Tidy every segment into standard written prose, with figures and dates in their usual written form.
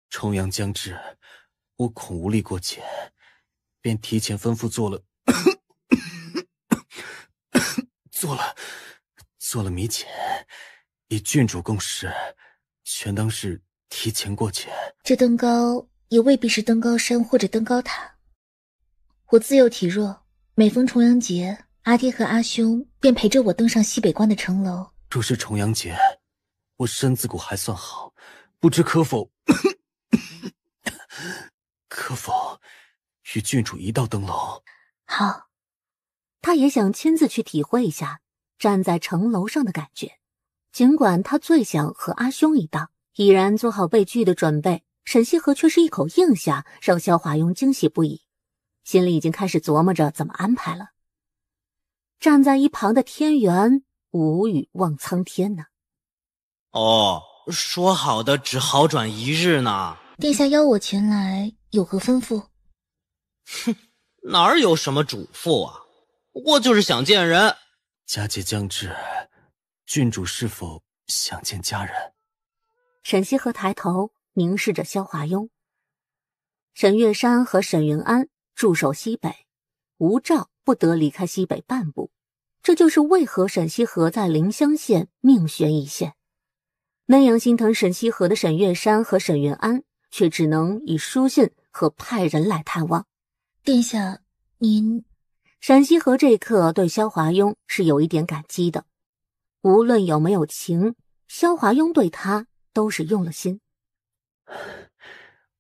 重阳将至，我恐无力过节，便提前吩咐做了米碱，以郡主供食，全当是提前过节。这登高也未必是登高山或者登高塔。我自幼体弱，每逢重阳节，阿爹和阿兄便陪着我登上西北关的城楼。若是重阳节，我身子骨还算好，不知可否与郡主一道登楼？好。他也想亲自去体会一下站在城楼上的感觉。尽管他最想和阿兄一道，已然做好被拒的准备，沈西河却是一口应下，让萧华庸惊喜不已，心里已经开始琢磨着怎么安排了。站在一旁的天元无语望苍天呢。哦，说好的只好转1日呢？殿下邀我前来，有何吩咐？哼，哪儿有什么嘱咐啊，不过就是想见人。佳节将至，郡主是否想见家人？沈西河抬头凝视着萧华庸。沈月山和沈云安驻守西北，无诏不得离开西北半步，这就是为何沈西河在临湘县命悬一线。那样心疼沈西河的沈月山和沈云安，却只能以书信和派人来探望。殿下，您……沈西河这一刻对萧华庸是有一点感激的，无论有没有情，萧华庸对他都是用了心。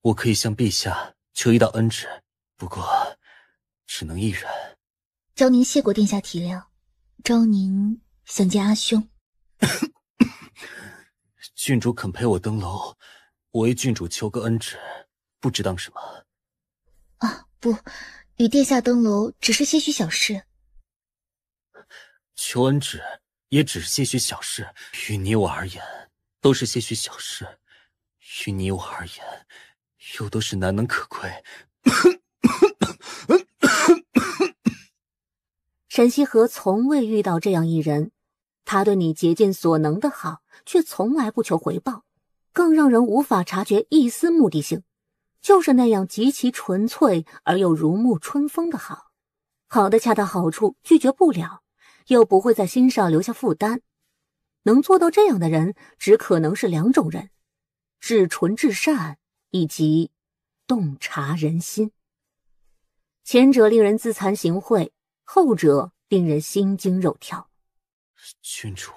我可以向陛下求一道恩旨，不过只能一人。昭宁谢过殿下体谅，昭宁想见阿兄。郡主肯陪我登楼，我为郡主求个恩旨，不知当什么？啊，不，与殿下登楼只是些许小事。求恩旨也只是些许小事，于你我而言都是些许小事，于你我而言又都是难能可贵。沈西河从未遇到这样一人，他对你竭尽所能的好，却从来不求回报，更让人无法察觉一丝目的性，就是那样极其纯粹而又如沐春风的好，好的恰到好处，拒绝不了，又不会在心上留下负担。能做到这样的人，只可能是2种人：至纯至善，以及洞察人心。前者令人自惭形秽，后者令人心惊肉跳。郡主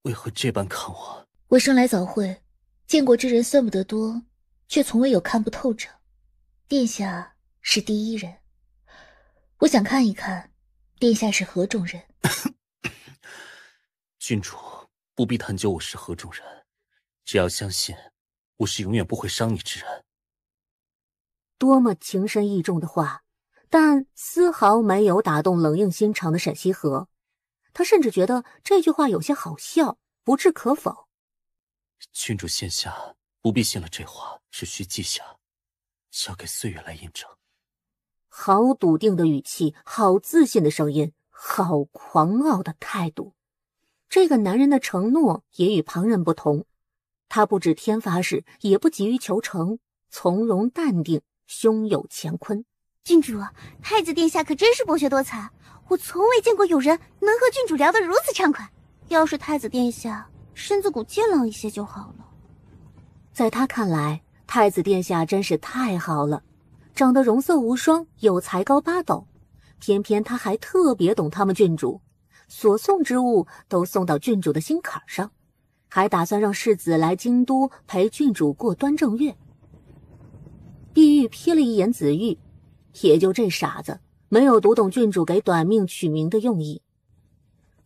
为何这般看我？我生来早慧，见过之人算不得多，却从未有看不透者。殿下是第一人，我想看一看殿下是何种人。郡主不必探究我是何种人，只要相信我是永远不会伤你之人。多么情深意重的话，但丝毫没有打动冷硬心肠的沈西河。他甚至觉得这句话有些好笑，不置可否。郡主现下不必信了这话，只需记下，交给岁月来印证。好笃定的语气，好自信的声音，好狂傲的态度。这个男人的承诺也与旁人不同，他不止天发誓，也不急于求成，从容淡定，胸有乾坤。郡主，太子殿下可真是博学多才，我从未见过有人能和郡主聊得如此畅快。要是太子殿下身子骨健朗一些就好了。在他看来，太子殿下真是太好了，长得容色无双，又才高八斗，偏偏他还特别懂他们郡主，所送之物都送到郡主的心坎上，还打算让世子来京都陪郡主过端正月。碧玉瞥了一眼紫玉，也就这傻子没有读懂郡主给短命取名的用意。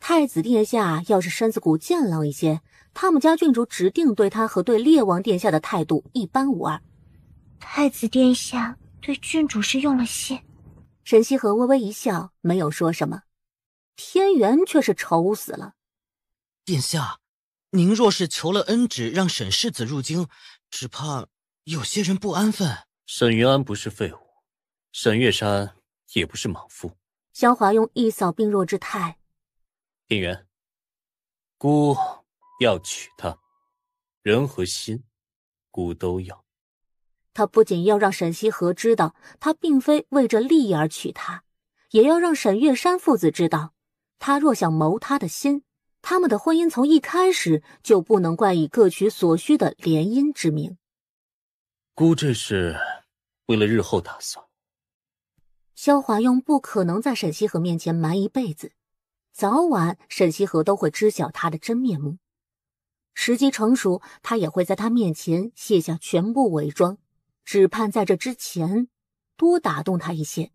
太子殿下要是身子骨健朗一些，他们家郡主指定对他和对烈王殿下的态度一般无二。太子殿下对郡主是用了心。沈西河微微一笑，没有说什么。天元却是愁死了。殿下，您若是求了恩旨让沈世子入京，只怕有些人不安分。沈云安不是废物，沈月山也不是莽夫。萧华用一扫病弱之态。天元，孤要娶她，人和心，孤都要。他不仅要让沈西河知道他并非为着利益而娶她，也要让沈月山父子知道，他若想谋他的心，他们的婚姻从一开始就不能冠以各取所需的联姻之名。姑这是为了日后打算。萧华用不可能在沈西河面前瞒一辈子，早晚沈西河都会知晓他的真面目。时机成熟，他也会在他面前卸下全部伪装，只盼在这之前多打动他一些。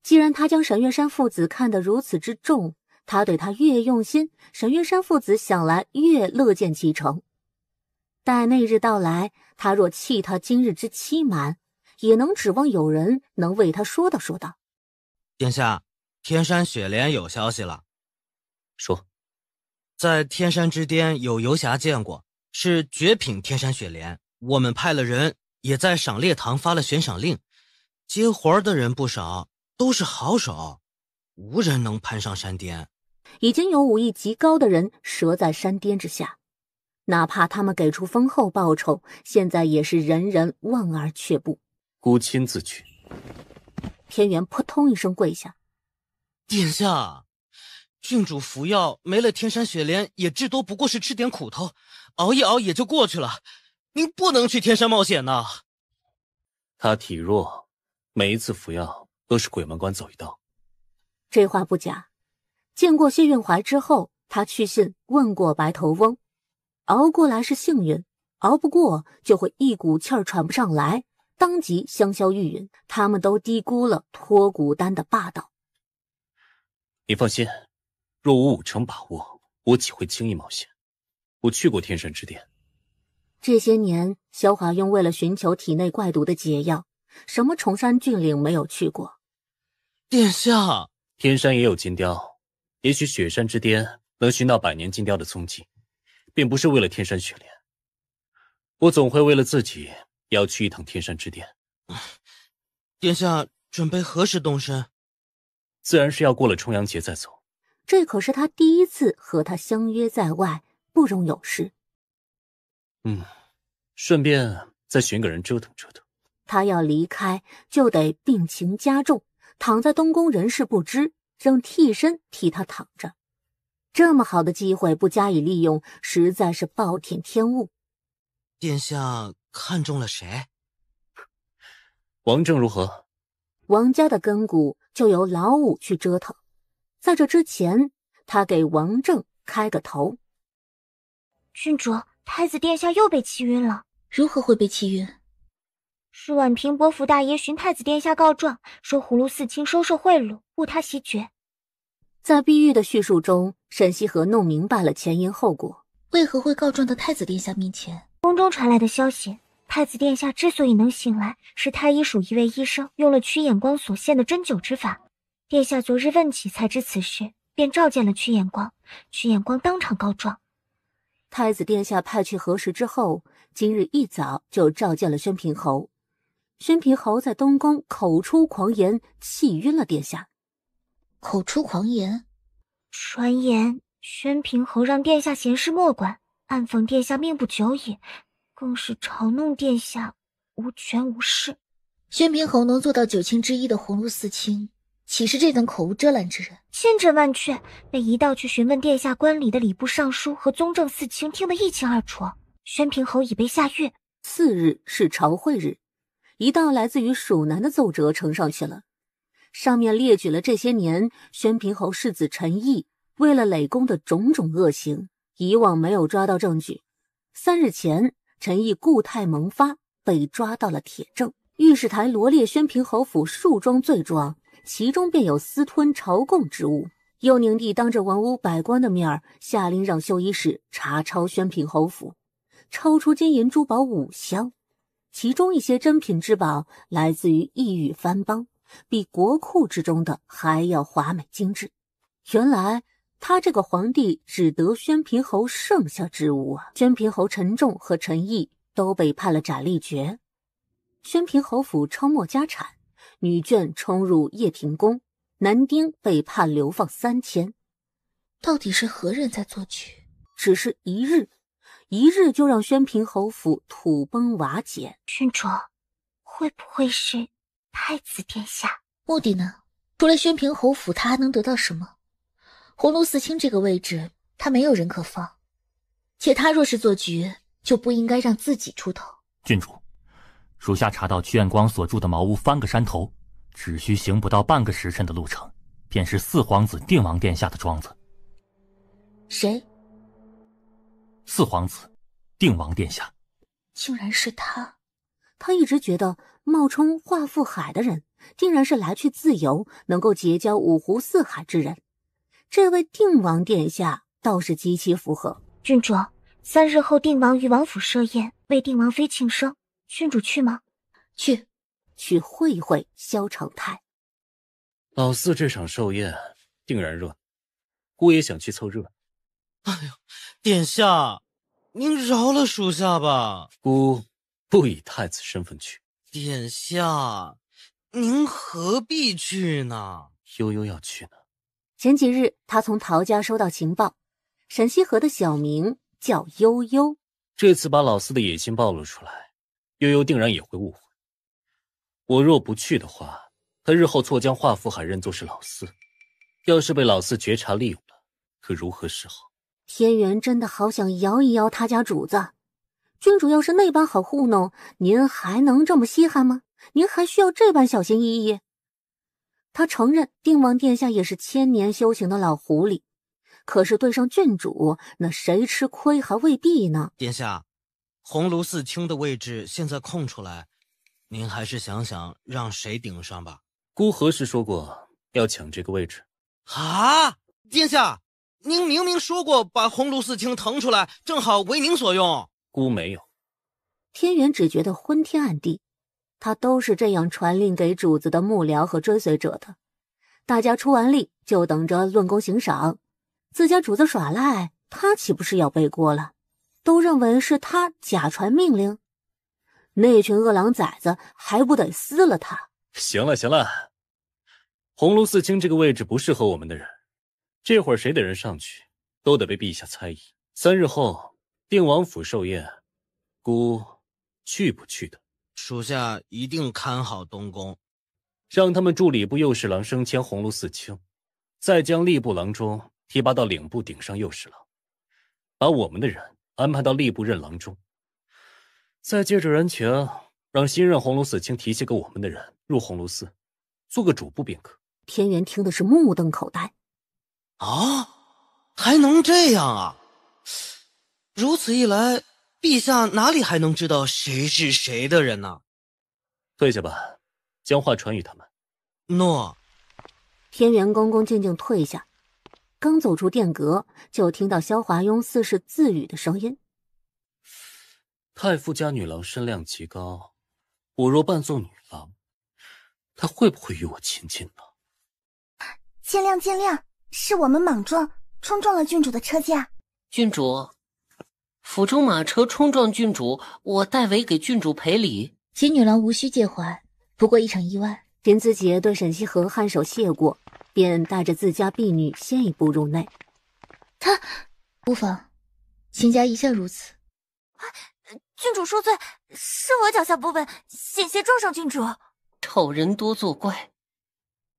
既然他将沈月山父子看得如此之重，他对他越用心，沈月山父子想来越乐见其成。待那日到来，他若弃他今日之期满，也能指望有人能为他说道说道。殿下，天山雪莲有消息了。说，在天山之巅有游侠见过，是绝品天山雪莲。我们派了人，也在赏猎堂发了悬赏令，接活的人不少，都是好手，无人能攀上山巅。已经有武艺极高的人折在山巅之下，哪怕他们给出丰厚报酬，现在也是人人望而却步。姑亲自去。天元扑通一声跪下。殿下，郡主服药没了天山雪莲，也至多不过是吃点苦头，熬一熬也就过去了。您不能去天山冒险呐。他体弱，每一次服药都是鬼门关走一道。这话不假。见过谢运怀之后，他去信问过白头翁，熬过来是幸运，熬不过就会一股气儿喘不上来，当即香消玉殒。他们都低估了脱骨丹的霸道。你放心，若无5成把握，我岂会轻易冒险？我去过天山之巅。这些年，萧华用为了寻求体内怪毒的解药，什么崇山峻岭没有去过。殿下，天山也有金雕，也许雪山之巅能寻到百年金雕的踪迹，并不是为了天山雪莲。我总会为了自己，也要去一趟天山之巅。殿下准备何时动身？自然是要过了重阳节再走。这可是他第一次和他相约在外，不容有失。顺便再寻个人折腾折腾。他要离开，就得病情加重，躺在东宫人事不知，让替身替他躺着。这么好的机会不加以利用，实在是暴殄天物。殿下看中了谁？王正如何？王家的根骨就由老五去折腾，在这之前，他给王正开个头。郡主，太子殿下又被气晕了。如何会被气晕？是宛平伯府大爷寻太子殿下告状，说葫芦四卿收受贿赂，误他袭爵。在碧玉的叙述中，沈西河弄明白了前因后果。为何会告状到太子殿下面前？宫中传来的消息，太子殿下之所以能醒来，是太医署一位医生用了曲眼光所现的针灸之法。殿下昨日问起才知此事，便召见了曲眼光，曲眼光当场告状。太子殿下派去核实之后，今日一早就召见了宣平侯。宣平侯在东宫口出狂言，气晕了殿下。口出狂言？传言宣平侯让殿下闲事莫管，暗讽殿下命不久矣，更是嘲弄殿下无权无势。宣平侯能做到9卿之一的红炉四卿，岂是这等口无遮拦之人？千真万确，被一道去询问殿下观礼的礼部尚书和宗正四卿听得一清二楚。宣平侯已被下狱。次日是朝会日，一道来自于蜀南的奏折呈上去了，上面列举了这些年宣平侯世子陈毅为了累功的种种恶行，以往没有抓到证据。3日前，陈毅故态萌发，被抓到了铁证。御史台罗列宣平侯府数桩罪状，其中便有私吞朝贡之物。右宁帝当着文武百官的面下令让绣衣使查抄宣平侯府，超出金银珠宝5箱，其中一些珍品之宝来自于异域藩邦，比国库之中的还要华美精致。原来他这个皇帝只得宣平侯剩下之物啊！宣平侯陈仲和陈毅都被判了斩立决。宣平侯府抄没家产，女眷冲入掖庭宫，男丁被判流放3天。到底是何人在作曲？只是一日，一日就让宣平侯府土崩瓦解。郡主，会不会是太子殿下？目的呢？除了宣平侯府，他还能得到什么？鸿胪寺卿这个位置，他没有人可放。且他若是做局，就不应该让自己出头。郡主，属下查到曲远光所住的茅屋翻个山头，只需行不到半个时辰的路程，便是四皇子定王殿下的庄子。谁？四皇子定王殿下。竟然是他。他一直觉得冒充华富海的人定然是来去自由，能够结交五湖四海之人。这位定王殿下倒是极其符合。郡主，3日后定王于王府设宴，为定王妃庆生，郡主去吗？去会一会萧长泰。老四这场寿宴定然热闹，姑也想去凑热闹。哎呦，殿下，您饶了属下吧。姑不以太子身份去。殿下，您何必去呢？悠悠要去呢。前几日，他从陶家收到情报，沈西河的小名叫悠悠。这次把老四的野心暴露出来，悠悠定然也会误会。我若不去的话，他日后错将华富海认作是老四，要是被老四觉察利用了，可如何是好？天元真的好想摇一摇他家主子。郡主要是那般好糊弄，您还能这么稀罕吗？您还需要这般小心翼翼？他承认定王殿下也是千年修行的老狐狸，可是对上郡主，那谁吃亏还未必呢。殿下，鸿胪寺卿的位置现在空出来，您还是想想让谁顶上吧。姑何时说过要抢这个位置？啊，殿下，您明明说过把鸿胪寺卿腾出来，正好为您所用。姑没有。天元只觉得昏天暗地，他都是这样传令给主子的幕僚和追随者的。大家出完力就等着论功行赏，自家主子耍赖，他岂不是要背锅了？都认为是他假传命令，那群饿狼崽子还不得撕了他？行了行了，鸿胪寺卿这个位置不适合我们的人，这会儿谁的人上去，都得被陛下猜疑。3日后定王府寿宴，姑去不去的？属下一定看好东宫。让他们助礼部右侍郎升迁鸿胪寺卿，再将吏部郎中提拔到领部顶上右侍郎，把我们的人安排到吏部任郎中，再借着人情让新任鸿胪寺卿提携个我们的人入鸿胪寺，做个主簿便可。天元听的是目瞪口呆。啊，还能这样啊？如此一来，陛下哪里还能知道谁是谁的人呢？退下吧，将话传与他们。诺。天元公公静静退下，刚走出殿阁，就听到萧华庸似是自语的声音。太傅家女郎身量极高，我若扮作女郎，她会不会与我亲近呢？见谅见谅，是我们莽撞，冲撞了郡主的车驾。郡主，府中马车冲撞郡主，我代为给郡主赔礼。秦女郎无需介怀，不过一场意外。林子杰对沈西河颔首谢过，便带着自家婢女先一步入内。他无妨，秦家一向如此。郡主恕罪，是我脚下不稳，险些撞上郡主。丑人多作怪。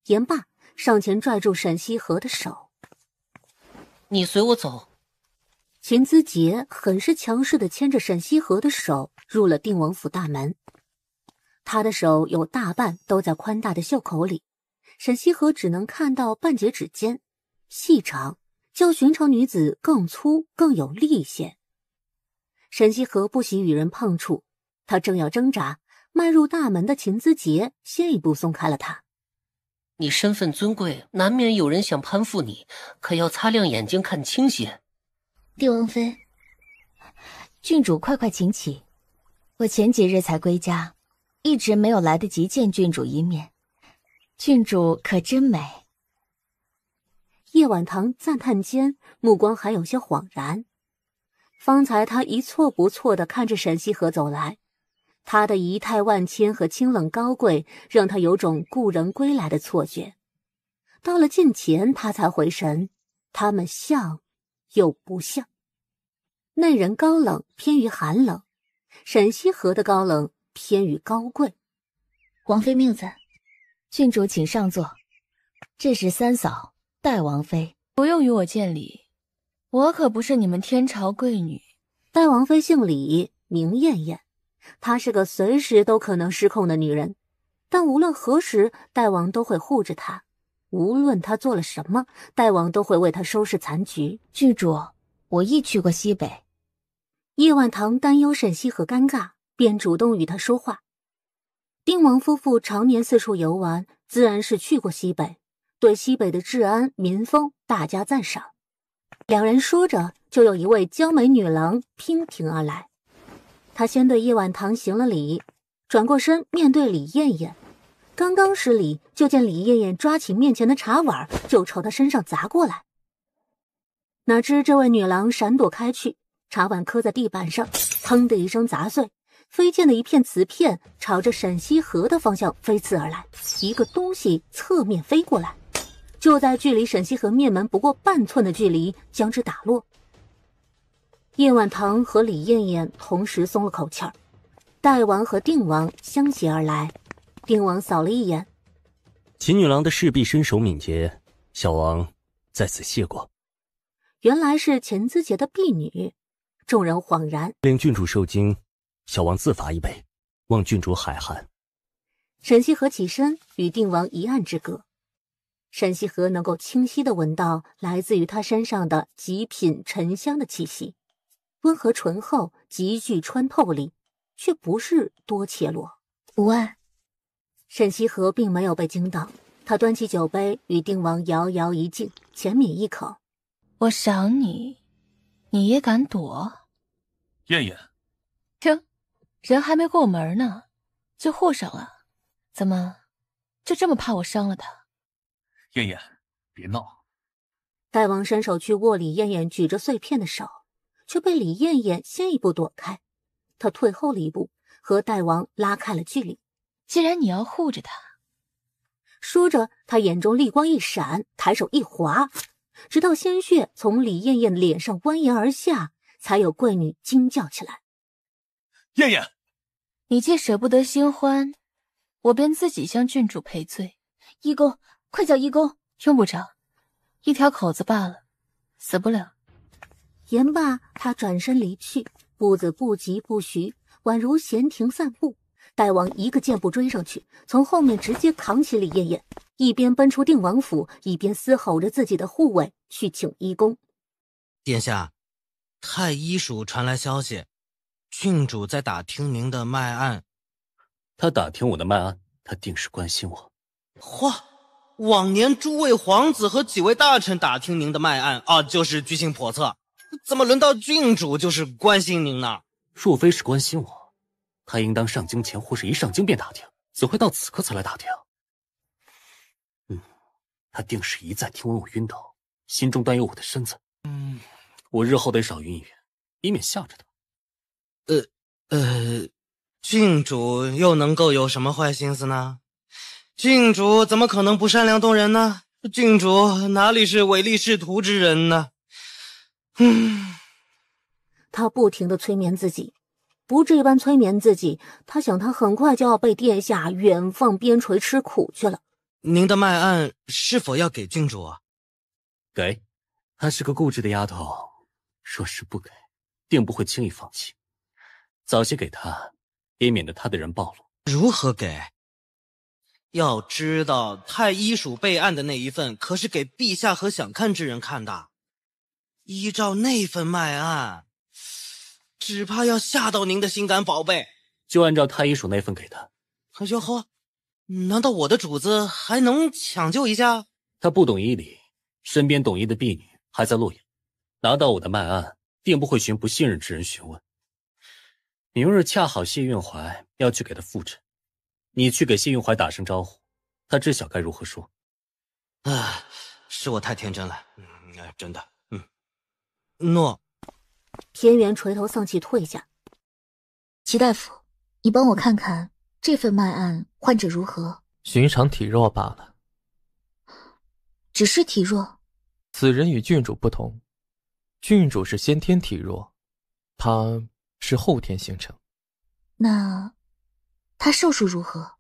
言罢，上前拽住沈西河的手。你随我走。秦姿杰很是强势地牵着沈西河的手入了定王府大门。他的手有大半都在宽大的袖口里，沈西河只能看到半截指尖，细长，较寻常女子更粗更有力些。沈西河不喜与人碰触，他正要挣扎，迈入大门的秦姿杰先一步松开了他。你身份尊贵，难免有人想攀附你，可要擦亮眼睛看清些。帝王妃，郡主快请起，我前几日才归家，一直没有来得及见郡主一面。郡主可真美。叶婉堂赞叹间，目光还有些恍然。方才他一错不错地看着沈西河走来，他的仪态万千和清冷高贵，让他有种故人归来的错觉。到了近前，他才回神，他们像又不像。那人高冷偏于寒冷，沈西河的高冷偏于高贵。王妃谬赞。郡主请上座，这是三嫂戴王妃。不用与我见礼，我可不是你们天朝贵女。戴王妃姓李，名艳艳，她是个随时都可能失控的女人，但无论何时，戴王都会护着她。无论她做了什么，戴王都会为她收拾残局。郡主，我亦去过西北。叶万堂担忧沈西河尴尬，便主动与她说话。丁王夫妇常年四处游玩，自然是去过西北，对西北的治安民风大加赞赏。两人说着，就有一位娇美女郎娉婷而来。她先对叶晚堂行了礼，转过身面对李艳艳。刚刚施礼，就见李艳艳抓起面前的茶碗就朝她身上砸过来。哪知这位女郎闪躲开去，茶碗磕在地板上，砰的一声砸碎，飞溅的一片瓷片朝着沈西河的方向飞刺而来，一个东西侧面飞过来，就在距离沈西河面门不过半寸的距离将之打落。叶晚堂和李艳艳同时松了口气儿，代王和定王相携而来。定王扫了一眼，秦女郎的侍婢身手敏捷，小王在此谢过。原来是钱资杰的婢女，众人恍然。令郡主受惊，小王自罚一杯，望郡主海涵。沈西河起身与定王一案之隔。沈西河能够清晰地闻到来自于他身上的极品沉香的气息，温和醇厚，极具穿透力，却不是多怯懦。无碍。沈西河并没有被惊到，他端起酒杯与定王遥遥一敬，浅抿一口。我赏你，你也敢躲？艳艳，听，人还没过门呢，就护上了。怎么，就这么怕我伤了他？艳艳，别闹。代王伸手去握李艳艳举着碎片的手，却被李艳艳先一步躲开。他退后了一步，和代王拉开了距离。既然你要护着他，说着，他眼中厉光一闪，抬手一划，直到鲜血从李艳艳脸上蜿蜒而下，才有贵女惊叫起来。艳艳，你既舍不得新欢，我便自己向郡主赔罪。义工，快叫义工！用不着，一条口子罢了，死不了。言罢，他转身离去，步子不疾不徐，宛如闲庭散步。代王一个箭步追上去，从后面直接扛起李艳艳，一边奔出定王府，一边嘶吼着自己的护卫去请医公。殿下，太医署传来消息，郡主在打听您的脉案。他打听我的脉案，他定是关心我。嚯，往年诸位皇子和几位大臣打听您的脉案啊，就是居心叵测，怎么轮到郡主就是关心您呢？若非是关心我，他应当上京前或是一上京便打听，怎会到此刻才来打听？他定是一再听闻我晕倒，心中担忧我的身子。我日后得少晕一晕，以免吓着他。郡主又能够有什么坏心思呢？郡主怎么可能不善良动人呢？郡主哪里是唯利是图之人呢？他不停地催眠自己，不这般催眠自己，他想他很快就要被殿下远放边陲吃苦去了。您的脉案是否要给郡主啊？给，她是个固执的丫头，若是不给，定不会轻易放弃。早些给她，也免得她的人暴露。如何给？要知道，太医署备案的那一份可是给陛下和想看之人看的。依照那份脉案，只怕要吓到您的心肝宝贝。就按照太医署那份给他。哟呵，难道我的主子还能抢救一下？他不懂医理，身边懂医的婢女还在洛阳，拿到我的脉案，定不会寻不信任之人询问。明日恰好谢运怀要去给他复诊，你去给谢运怀打声招呼，他知晓该如何说。是我太天真了，真的，诺。田园垂头丧气退下。齐大夫，你帮我看看这份脉案患者如何？寻常体弱罢了。只是体弱？此人与郡主不同，郡主是先天体弱，他是后天形成。那他寿数如何？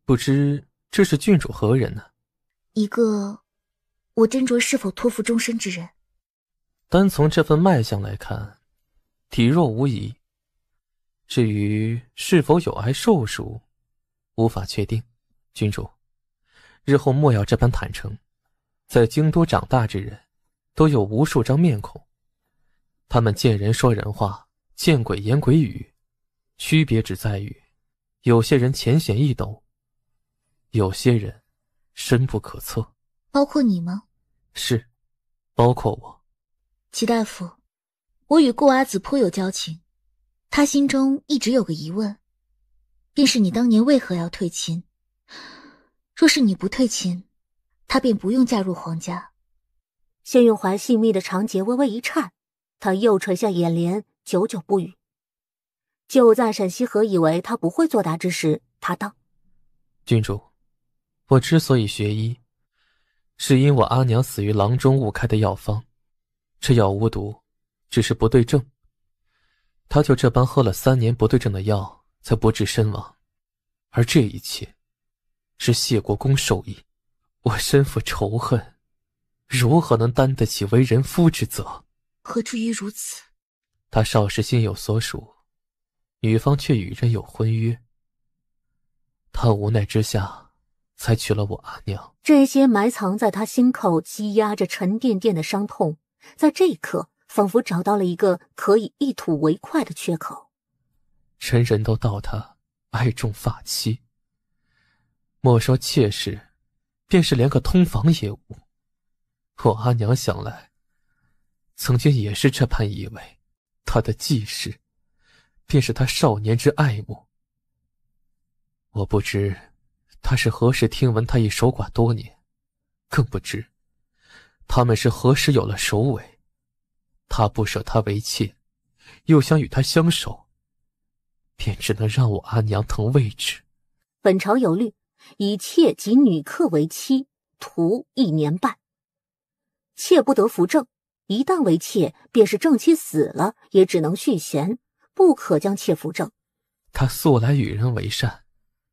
不知这是郡主何人呢？一个我斟酌是否托付终身之人。单从这份脉象来看，体弱无疑。至于是否有碍寿数，无法确定。郡主，日后莫要这般坦诚。在京都长大之人，都有无数张面孔。他们见人说人话，见鬼言鬼语，区别只在于，有些人浅显易懂，有些人深不可测。包括你吗？是，包括我。齐大夫，我与顾阿紫颇有交情，他心中一直有个疑问，便是你当年为何要退亲？若是你不退亲，他便不用嫁入皇家。谢运怀细密的长睫微微一颤，他又垂下眼帘，久久不语。就在沈西河以为他不会作答之时，他道：郡主，我之所以学医，是因我阿娘死于郎中误开的药方，这药无毒，只是不对症。她就这般喝了3年不对症的药，才不治身亡。而这一切，是谢国公授意。我身负仇恨，如何能担得起为人夫之责？何至于如此？他少时心有所属，女方却与人有婚约。他无奈之下，才娶了我阿娘。这些埋藏在他心口积压着沉甸甸的伤痛，在这一刻仿佛找到了一个可以一吐为快的缺口。人人都道他爱重发妻，莫说妾室，便是连个通房也无。我阿娘想来，曾经也是这般以为，他的继室，便是他少年之爱慕。我不知他是何时听闻他已守寡多年，更不知他们是何时有了首尾。他不舍她为妾，又想与她相守，便只能让我阿娘腾位置。本朝有律，以妾及女客为妻，徒1年半。妾不得扶正，一旦为妾，便是正妻死了，也只能续弦，不可将妾扶正。他素来与人为善，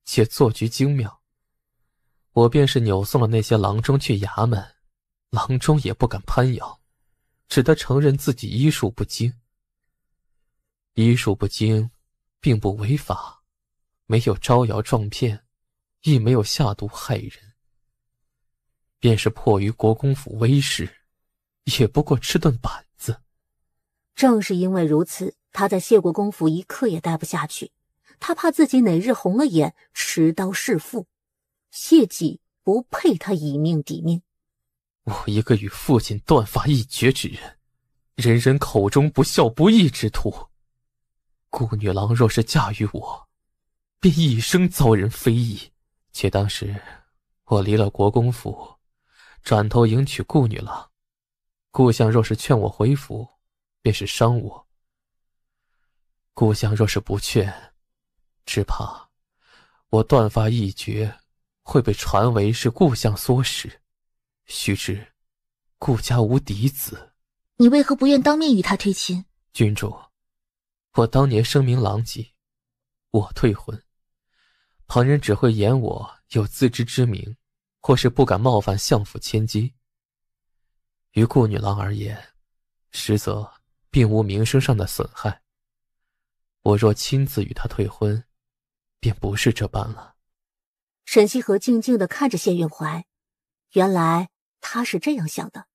且做局精妙。我便是扭送了那些郎中去衙门，郎中也不敢攀咬，只得承认自己医术不精。医术不精，并不违法，没有招摇撞骗，亦没有下毒害人。便是迫于国公府威势，也不过吃顿板子。正是因为如此，他在谢国公府一刻也待不下去。他怕自己哪日红了眼，持刀弑父。谢己不配他以命抵命。我一个与父亲断发一绝之人，人人口中不孝不义之徒。顾女郎若是嫁于我，便一生遭人非议。且当时我离了国公府，转头迎娶顾女郎，顾相若是劝我回府，便是伤我。顾相若是不劝，只怕我断发一绝会被传为是顾相唆使。须知顾家无嫡子。你为何不愿当面与他退亲？郡主，我当年声名狼藉，我退婚，旁人只会言我有自知之明，或是不敢冒犯相府千机。于顾女郎而言，实则并无名声上的损害。我若亲自与她退婚，便不是这般了。沈西河静静地看着谢运怀，原来他是这样想的。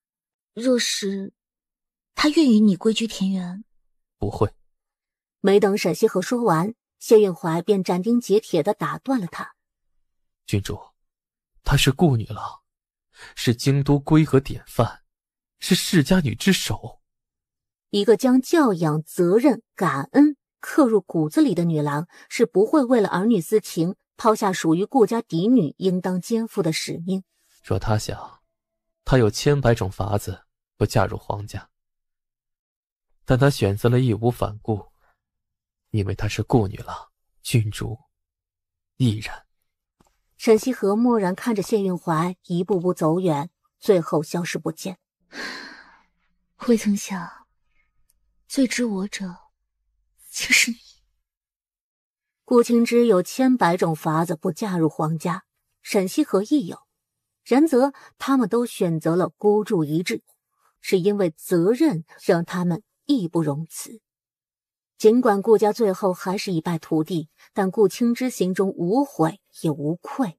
若是他愿与你归居田园？不会。没等沈西河说完，谢运怀便斩钉截铁地打断了他。郡主，她是顾女郎，是京都规格典范，是世家女之首。一个将教养、责任、感恩刻入骨子里的女郎，是不会为了儿女私情抛下属于顾家嫡女应当肩负的使命。若她想，她有千百种法子不嫁入皇家，但她选择了义无反顾，因为她是顾女郎，郡主亦然。沈西河默然看着谢运怀一步步走远，最后消失不见。未曾想罪之我者，就是你。顾青之有千百种法子不嫁入皇家，沈西河亦有，然则他们都选择了孤注一掷，是因为责任让他们义不容辞。尽管顾家最后还是一败涂地，但顾青之心中无悔也无愧，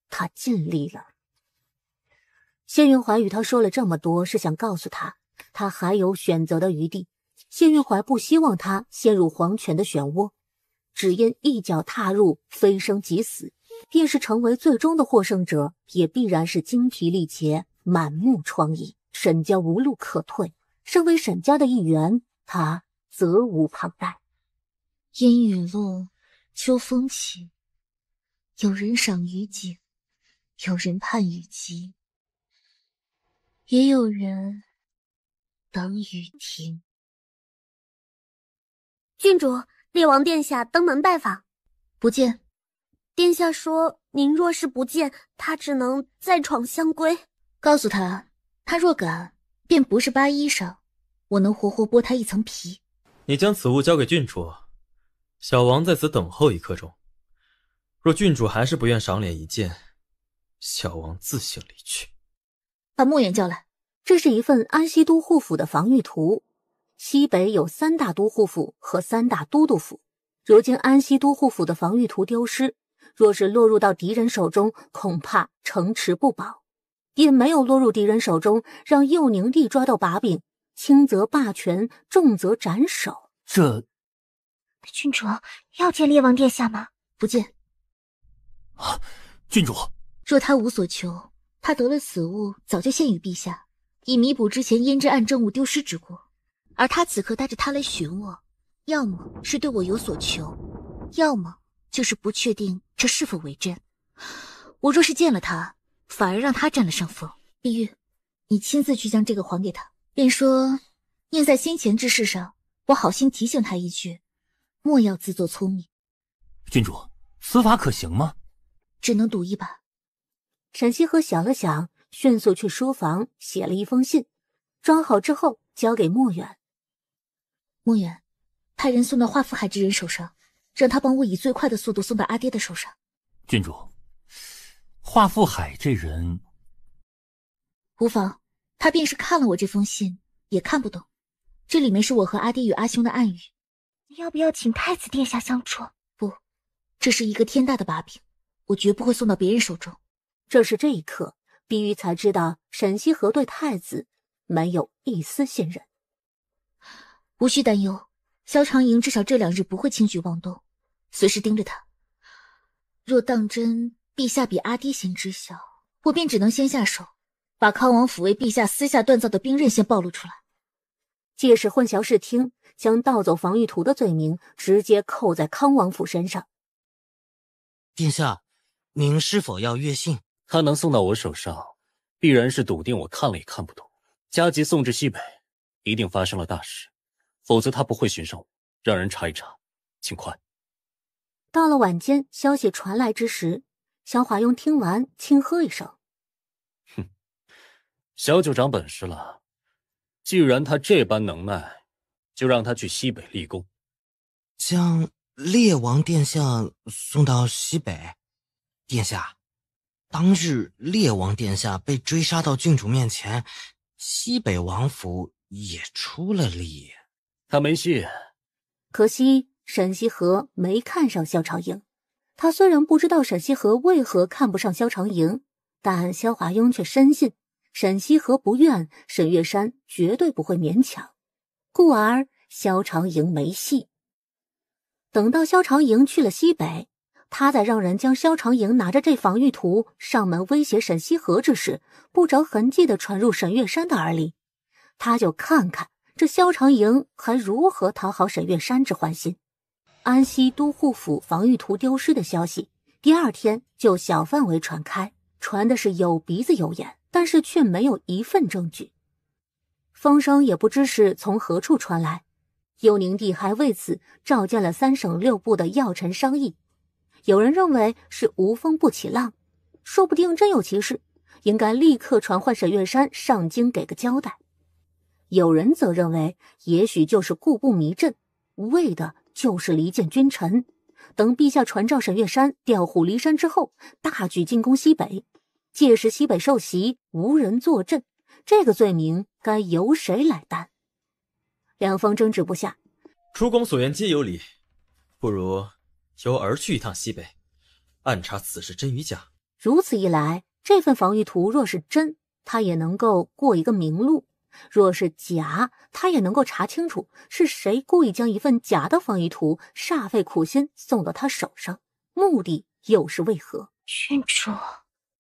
他尽力了。谢运怀与他说了这么多，是想告诉他，他还有选择的余地。谢运怀不希望他陷入皇权的漩涡，只因一脚踏入，非生即死，便是成为最终的获胜者，也必然是精疲力竭，满目疮痍，沈家无路可退。身为沈家的一员，他责无旁贷。烟雨落，秋风起，有人赏雨景，有人盼雨急，也有人等雨停。郡主，列王殿下登门拜访。不见。殿下说您若是不见，他只能再闯香闺。告诉他，他若敢，便不是扒衣裳，我能活活剥他一层皮。你将此物交给郡主，小王在此等候一刻钟。若郡主还是不愿赏脸一见，小王自行离去。把莫远叫来。这是一份安西都护府的防御图。西北有3大都护府和3大都督府，如今安西都护府的防御图丢失，若是落入到敌人手中，恐怕城池不保；也没有落入敌人手中，让佑宁帝抓到把柄，轻则罢权，重则斩首。这郡主要见列王殿下吗？不见。啊，郡主，若他无所求，他得了此物，早就献与陛下，以弥补之前胭脂暗证物丢失之过。而他此刻带着他来寻我，要么是对我有所求，要么就是不确定这是否为真。我若是见了他，反而让他占了上风。碧玉，你亲自去将这个还给他，便说念在先前之事上，我好心提醒他一句，莫要自作聪明。郡主，此法可行吗？只能赌一把。沈西河想了想，迅速去书房写了一封信，装好之后交给莫远。莫远，派人送到华富海之人手上，让他帮我以最快的速度送到阿爹的手上。郡主，华富海这人无妨，他便是看了我这封信也看不懂，这里面是我和阿爹与阿兄的暗语。要不要请太子殿下相助？不，这是一个天大的把柄，我绝不会送到别人手中。这是这一刻，碧玉才知道沈西河对太子没有一丝信任。无需担忧，萧长营至少这2日不会轻举妄动，随时盯着他。若当真陛下比阿爹先知晓，我便只能先下手，把康王府为陛下私下锻造的兵刃先暴露出来。届时混淆视听，将盗走防御图的罪名直接扣在康王府身上。殿下，您是否要阅信？他能送到我手上，必然是笃定我看了也看不懂。加急送至西北，一定发生了大事，否则他不会寻上我，让人查一查，请快。到了晚间，消息传来之时，萧华庸听完轻喝一声：“哼，小九长本事了。既然他这般能耐，就让他去西北立功。”将列王殿下送到西北。殿下，当日列王殿下被追杀到郡主面前，西北王府也出了力。他没戏。可惜沈西河没看上萧长营。他虽然不知道沈西河为何看不上萧长营，但萧华庸却深信沈西河不愿，沈月山绝对不会勉强，故而萧长营没戏。等到萧长营去了西北，他再让人将萧长营拿着这防御图上门威胁沈西河之事不着痕迹地传入沈月山的耳里，他就看看这萧长营还如何讨好沈月山之欢心。安西都护府防御图丢失的消息第2天就小范围传开，传的是有鼻子有眼，但是却没有一份证据。风声也不知是从何处传来，佑宁帝还为此召见了3省6部的要臣商议。有人认为是无风不起浪，说不定真有其事，应该立刻传唤沈月山上京给个交代。有人则认为，也许就是故布迷阵，为的就是离间君臣。等陛下传召沈月山调虎离山之后，大举进攻西北，届时西北受袭，无人坐镇，这个罪名该由谁来担？两方争执不下，出宫所愿皆有理，不如由儿去一趟西北，暗查此事真与假。如此一来，这份防御图若是真，他也能够过一个明路；若是假，他也能够查清楚是谁故意将一份假的防御图煞费苦心送到他手上，目的又是为何？郡主，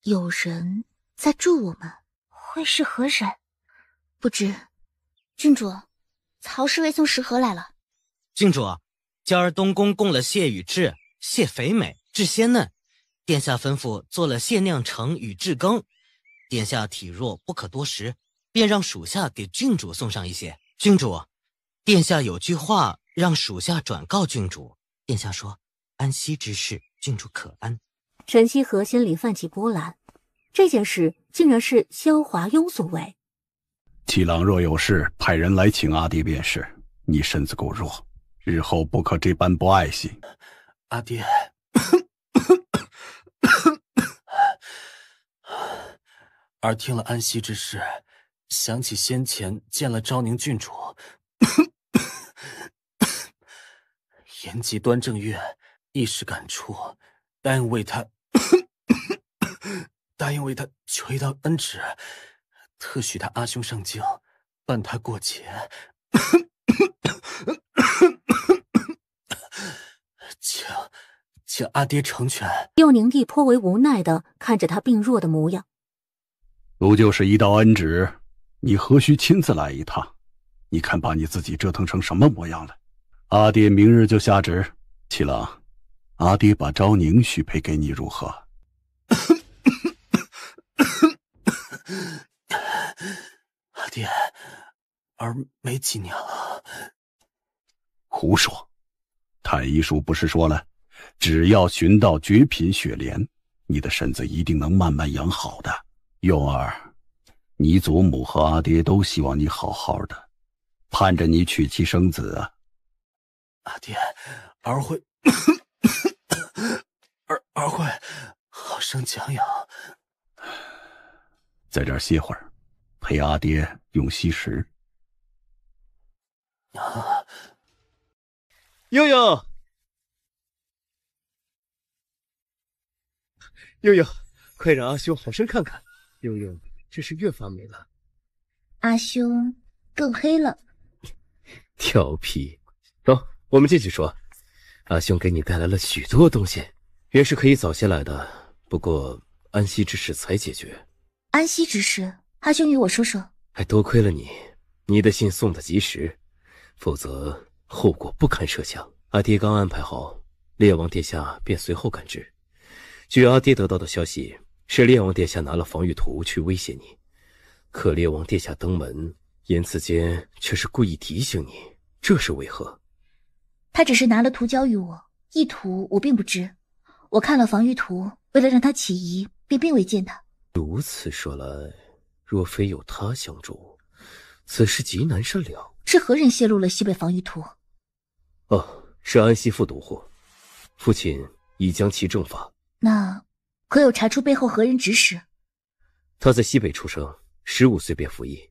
有人在助我们，会是何人？不知。郡主，曹侍卫送食盒来了。郡主，今儿东宫供了蟹与炙，蟹肥美，炙鲜嫩。殿下吩咐做了蟹酿成与炙羹，殿下体弱不可多食，便让属下给郡主送上一些。郡主，殿下有句话让属下转告郡主，殿下说安息之事，郡主可安。陈希和心里泛起波澜，这件事竟然是萧华庸所为。七郎若有事，派人来请阿爹便是。你身子够弱，日后不可这般不爱惜。阿爹，儿听了安息之事，想起先前见了昭宁郡主，言及端正月，一时感触，答应为他求一道恩旨，特许他阿兄上京，伴他过节。请阿爹成全。幼宁帝颇为无奈地看着他病弱的模样。不就是一道恩旨，你何须亲自来一趟？你看把你自己折腾成什么模样了？阿爹明日就下旨。七郎，阿爹把昭宁许配给你如何？阿爹，儿没几年了。胡说！太医书不是说了，只要寻到绝品雪莲，你的身子一定能慢慢养好的。幼儿，你祖母和阿爹都希望你好好的，盼着你娶妻生子啊。阿爹，儿会儿会好生讲养。在这儿歇会儿，陪阿爹用稀食。悠悠，悠悠，快让阿兄好生看看。悠悠真是越发美了。阿兄更黑了。调皮。我们继续说。阿兄给你带来了许多东西，原是可以早些来的，不过安息之事才解决。安息之事，阿兄与我说说。还多亏了你，你的信送得及时，否则后果不堪设想。阿爹刚安排好，烈王殿下便随后赶至。据阿爹得到的消息，是烈王殿下拿了防御图去威胁你，可烈王殿下登门，言辞间却是故意提醒你，这是为何？他只是拿了图交予我，意图我并不知。我看了防御图，为了让他起疑，便并未见他。如此说来，若非有他相助，此事极难善了。是何人泄露了西北防御图？是安西副都护，父亲已将其正法。那可有查出背后何人指使？他在西北出生，15岁便服役，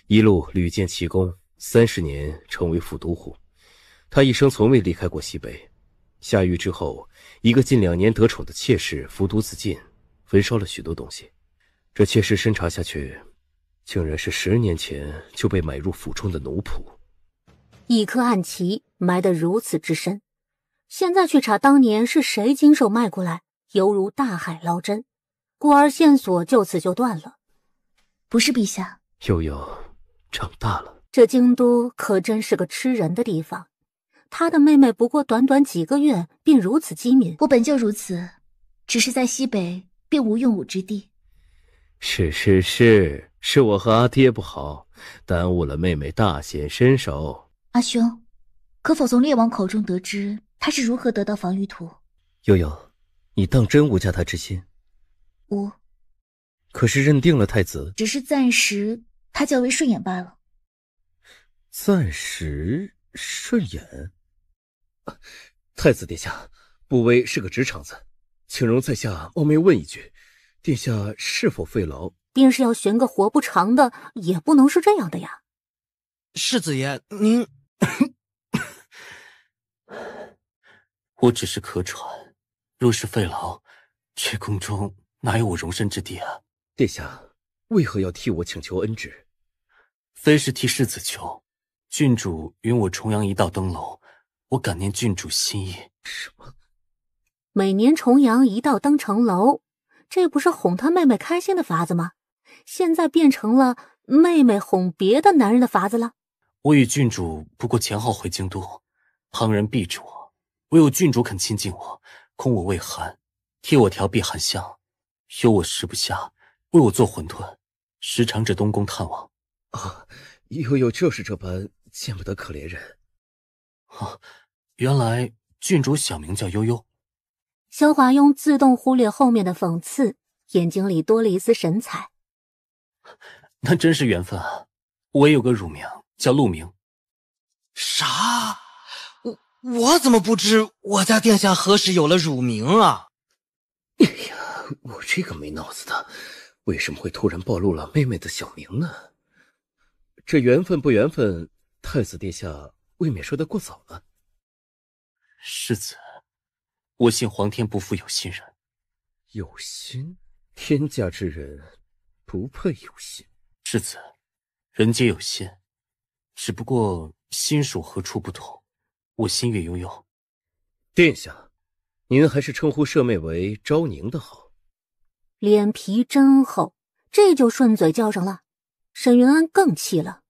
一路屡建奇功，30年成为副都护。他一生从未离开过西北。下狱之后，一个近2年得宠的妾室服毒自尽，焚烧了许多东西。这妾室深查下去，竟然是10年前就被买入府中的奴仆。一颗暗棋埋得如此之深，现在去查当年是谁经手卖过来，犹如大海捞针，故而线索就此就断了。不是陛下，悠悠长大了。这京都可真是个吃人的地方，他的妹妹不过短短几个月便如此机敏。我本就如此，只是在西北便无用武之地。是我和阿爹不好，耽误了妹妹大显身手。阿兄，可否从烈王口中得知他是如何得到防御图？悠悠，你当真无加他之心？无。可是认定了太子？只是暂时他较为顺眼罢了。暂时顺眼。太子殿下，不威是个直肠子，请容在下冒昧问一句，殿下是否费劳？便是要选个活不长的，也不能是这样的呀。世子爷，您我只是咳喘，若是费劳，这宫中哪有我容身之地啊？殿下为何要替我请求恩旨？非是替世子求，郡主允我重阳一道登楼，我感念郡主心意。什么？每年重阳一道登城楼，这不是哄他妹妹开心的法子吗？现在变成了妹妹哄别的男人的法子了。我与郡主不过前后回京都，旁人避着我，唯有郡主肯亲近我，空我畏寒，替我调避寒香，有我食不下，为我做馄饨，时常至东宫探望。啊，悠悠就是这般见不得可怜人。啊，原来郡主小名叫悠悠。萧华庸自动忽略后面的讽刺，眼睛里多了一丝神采。那真是缘分啊！我也有个乳名叫陆明。啥？我怎么不知我家殿下何时有了乳名啊？哎呀，我这个没脑子的，为什么会突然暴露了妹妹的小名呢？这缘分不缘分，太子殿下未免说得过早了。世子，我信皇天不负有心人。有心？天下之人不配有心。世子，人皆有心，只不过心属何处不同。我心悦悠悠。殿下，您还是称呼舍妹为昭宁的好。脸皮真厚，这就顺嘴叫上了。沈云安更气了。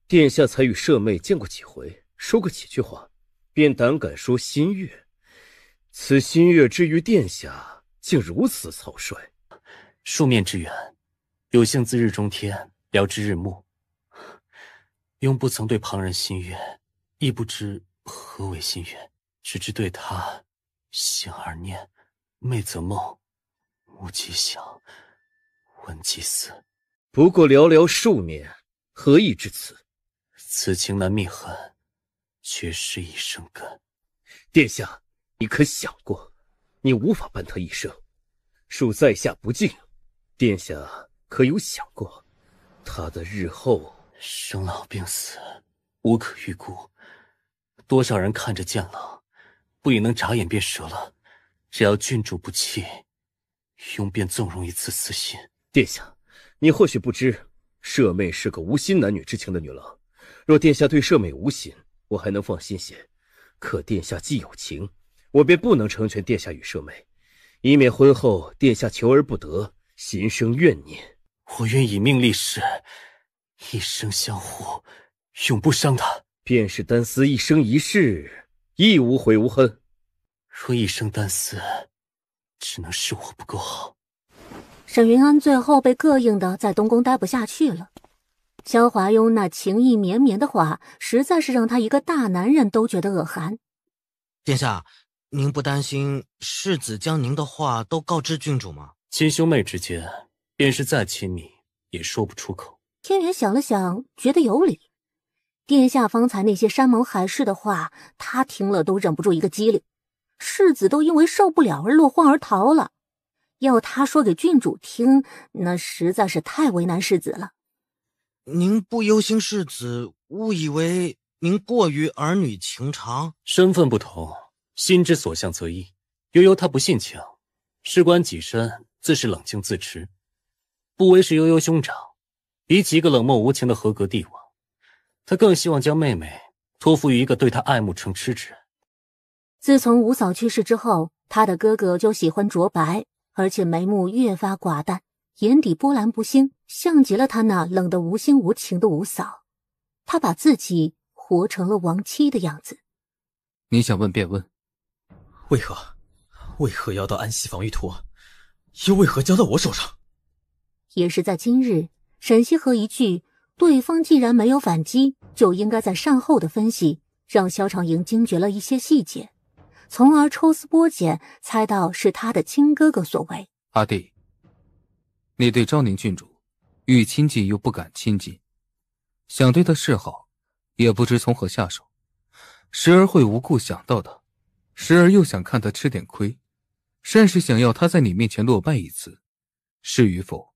殿下才与舍妹见过几回，说过几句话，便胆敢说心悦。此心悦之于殿下，竟如此草率。数面之缘，有幸自日中天聊至日暮。庸不曾对旁人心悦，亦不知何为心悦，只知对他醒而念，寐则梦，目即想，闻即思。不过寥寥数面，何以至此？此情难觅痕，却是一生根。殿下，你可想过，你无法伴他一生，恕在下不敬。殿下可有想过，他的日后生老病死，无可预估。多少人看着见了，不也能眨眼便折了？只要郡主不弃，庸便纵容一次私心。殿下，你或许不知，舍妹是个无心男女之情的女郎。若殿下对舍妹无心，我还能放心些。可殿下既有情，我便不能成全殿下与舍妹，以免婚后殿下求而不得，心生怨念。我愿以命立誓，一生相护，永不伤他。便是单思一生一世，亦无悔无恨。若一生单思，只能是我不够好。沈云安最后被膈应的在东宫待不下去了。萧华庸那情意绵绵的话，实在是让他一个大男人都觉得恶寒。殿下，您不担心世子将您的话都告知郡主吗？亲兄妹之间，便是再亲密，也说不出口。天元想了想，觉得有理。殿下方才那些山盟海誓的话，他听了都忍不住一个激灵。世子都因为受不了而落荒而逃了，要他说给郡主听，那实在是太为难世子了。您不忧心世子误以为您过于儿女情长？身份不同，心之所向则异。悠悠他不信情，事关己身，自是冷静自持。不为是悠悠兄长，比起一个冷漠无情的合格帝王，他更希望将妹妹托付于一个对他爱慕成痴之人。自从五嫂去世之后，他的哥哥就喜欢着白，而且眉目越发寡淡，眼底波澜不兴，像极了他那冷得无心无情的五嫂。他把自己活成了亡妻的样子。你想问便问。为何要到安西防御图？又为何交到我手上？也是在今日，沈西河一句对方既然没有反击，就应该在善后的分析，让萧长营惊觉了一些细节，从而抽丝剥茧，猜到是他的亲哥哥所为。阿弟，你对昭宁郡主欲亲近又不敢亲近，想对她示好，也不知从何下手，时而会无故想到他，时而又想看他吃点亏，甚至想要他在你面前落败一次。是与否，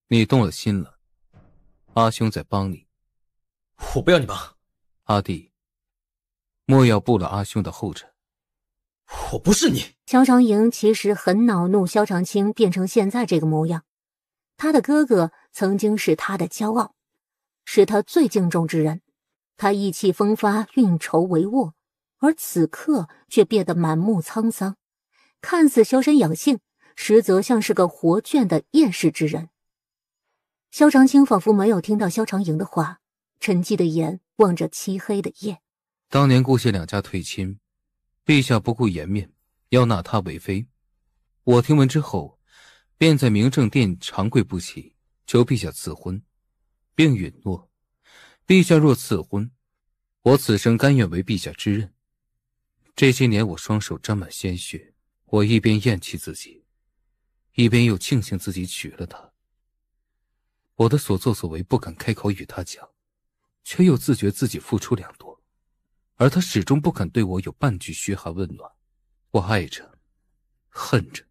你动了心了，阿兄在帮你。我不要你帮。阿弟，莫要步了阿兄的后尘。我不是你。萧长营其实很恼怒萧长清变成现在这个模样。他的哥哥曾经是他的骄傲，是他最敬重之人。他意气风发，运筹帷幄，而此刻却变得满目沧桑，看似修身养性，实则像是个活倦的厌世之人。萧长清仿佛没有听到萧长营的话，沉寂的眼望着漆黑的夜。当年顾谢两家退亲，陛下不顾颜面，要纳他为妃。我听闻之后，便在明正殿长跪不起，求陛下赐婚，并允诺，陛下若赐婚，我此生甘愿为陛下之任。这些年我双手沾满鲜血，我一边厌弃自己，一边又庆幸自己娶了她。我的所作所为不敢开口与他讲，却又自觉自己付出良多，而他始终不肯对我有半句嘘寒问暖。我爱着，恨着，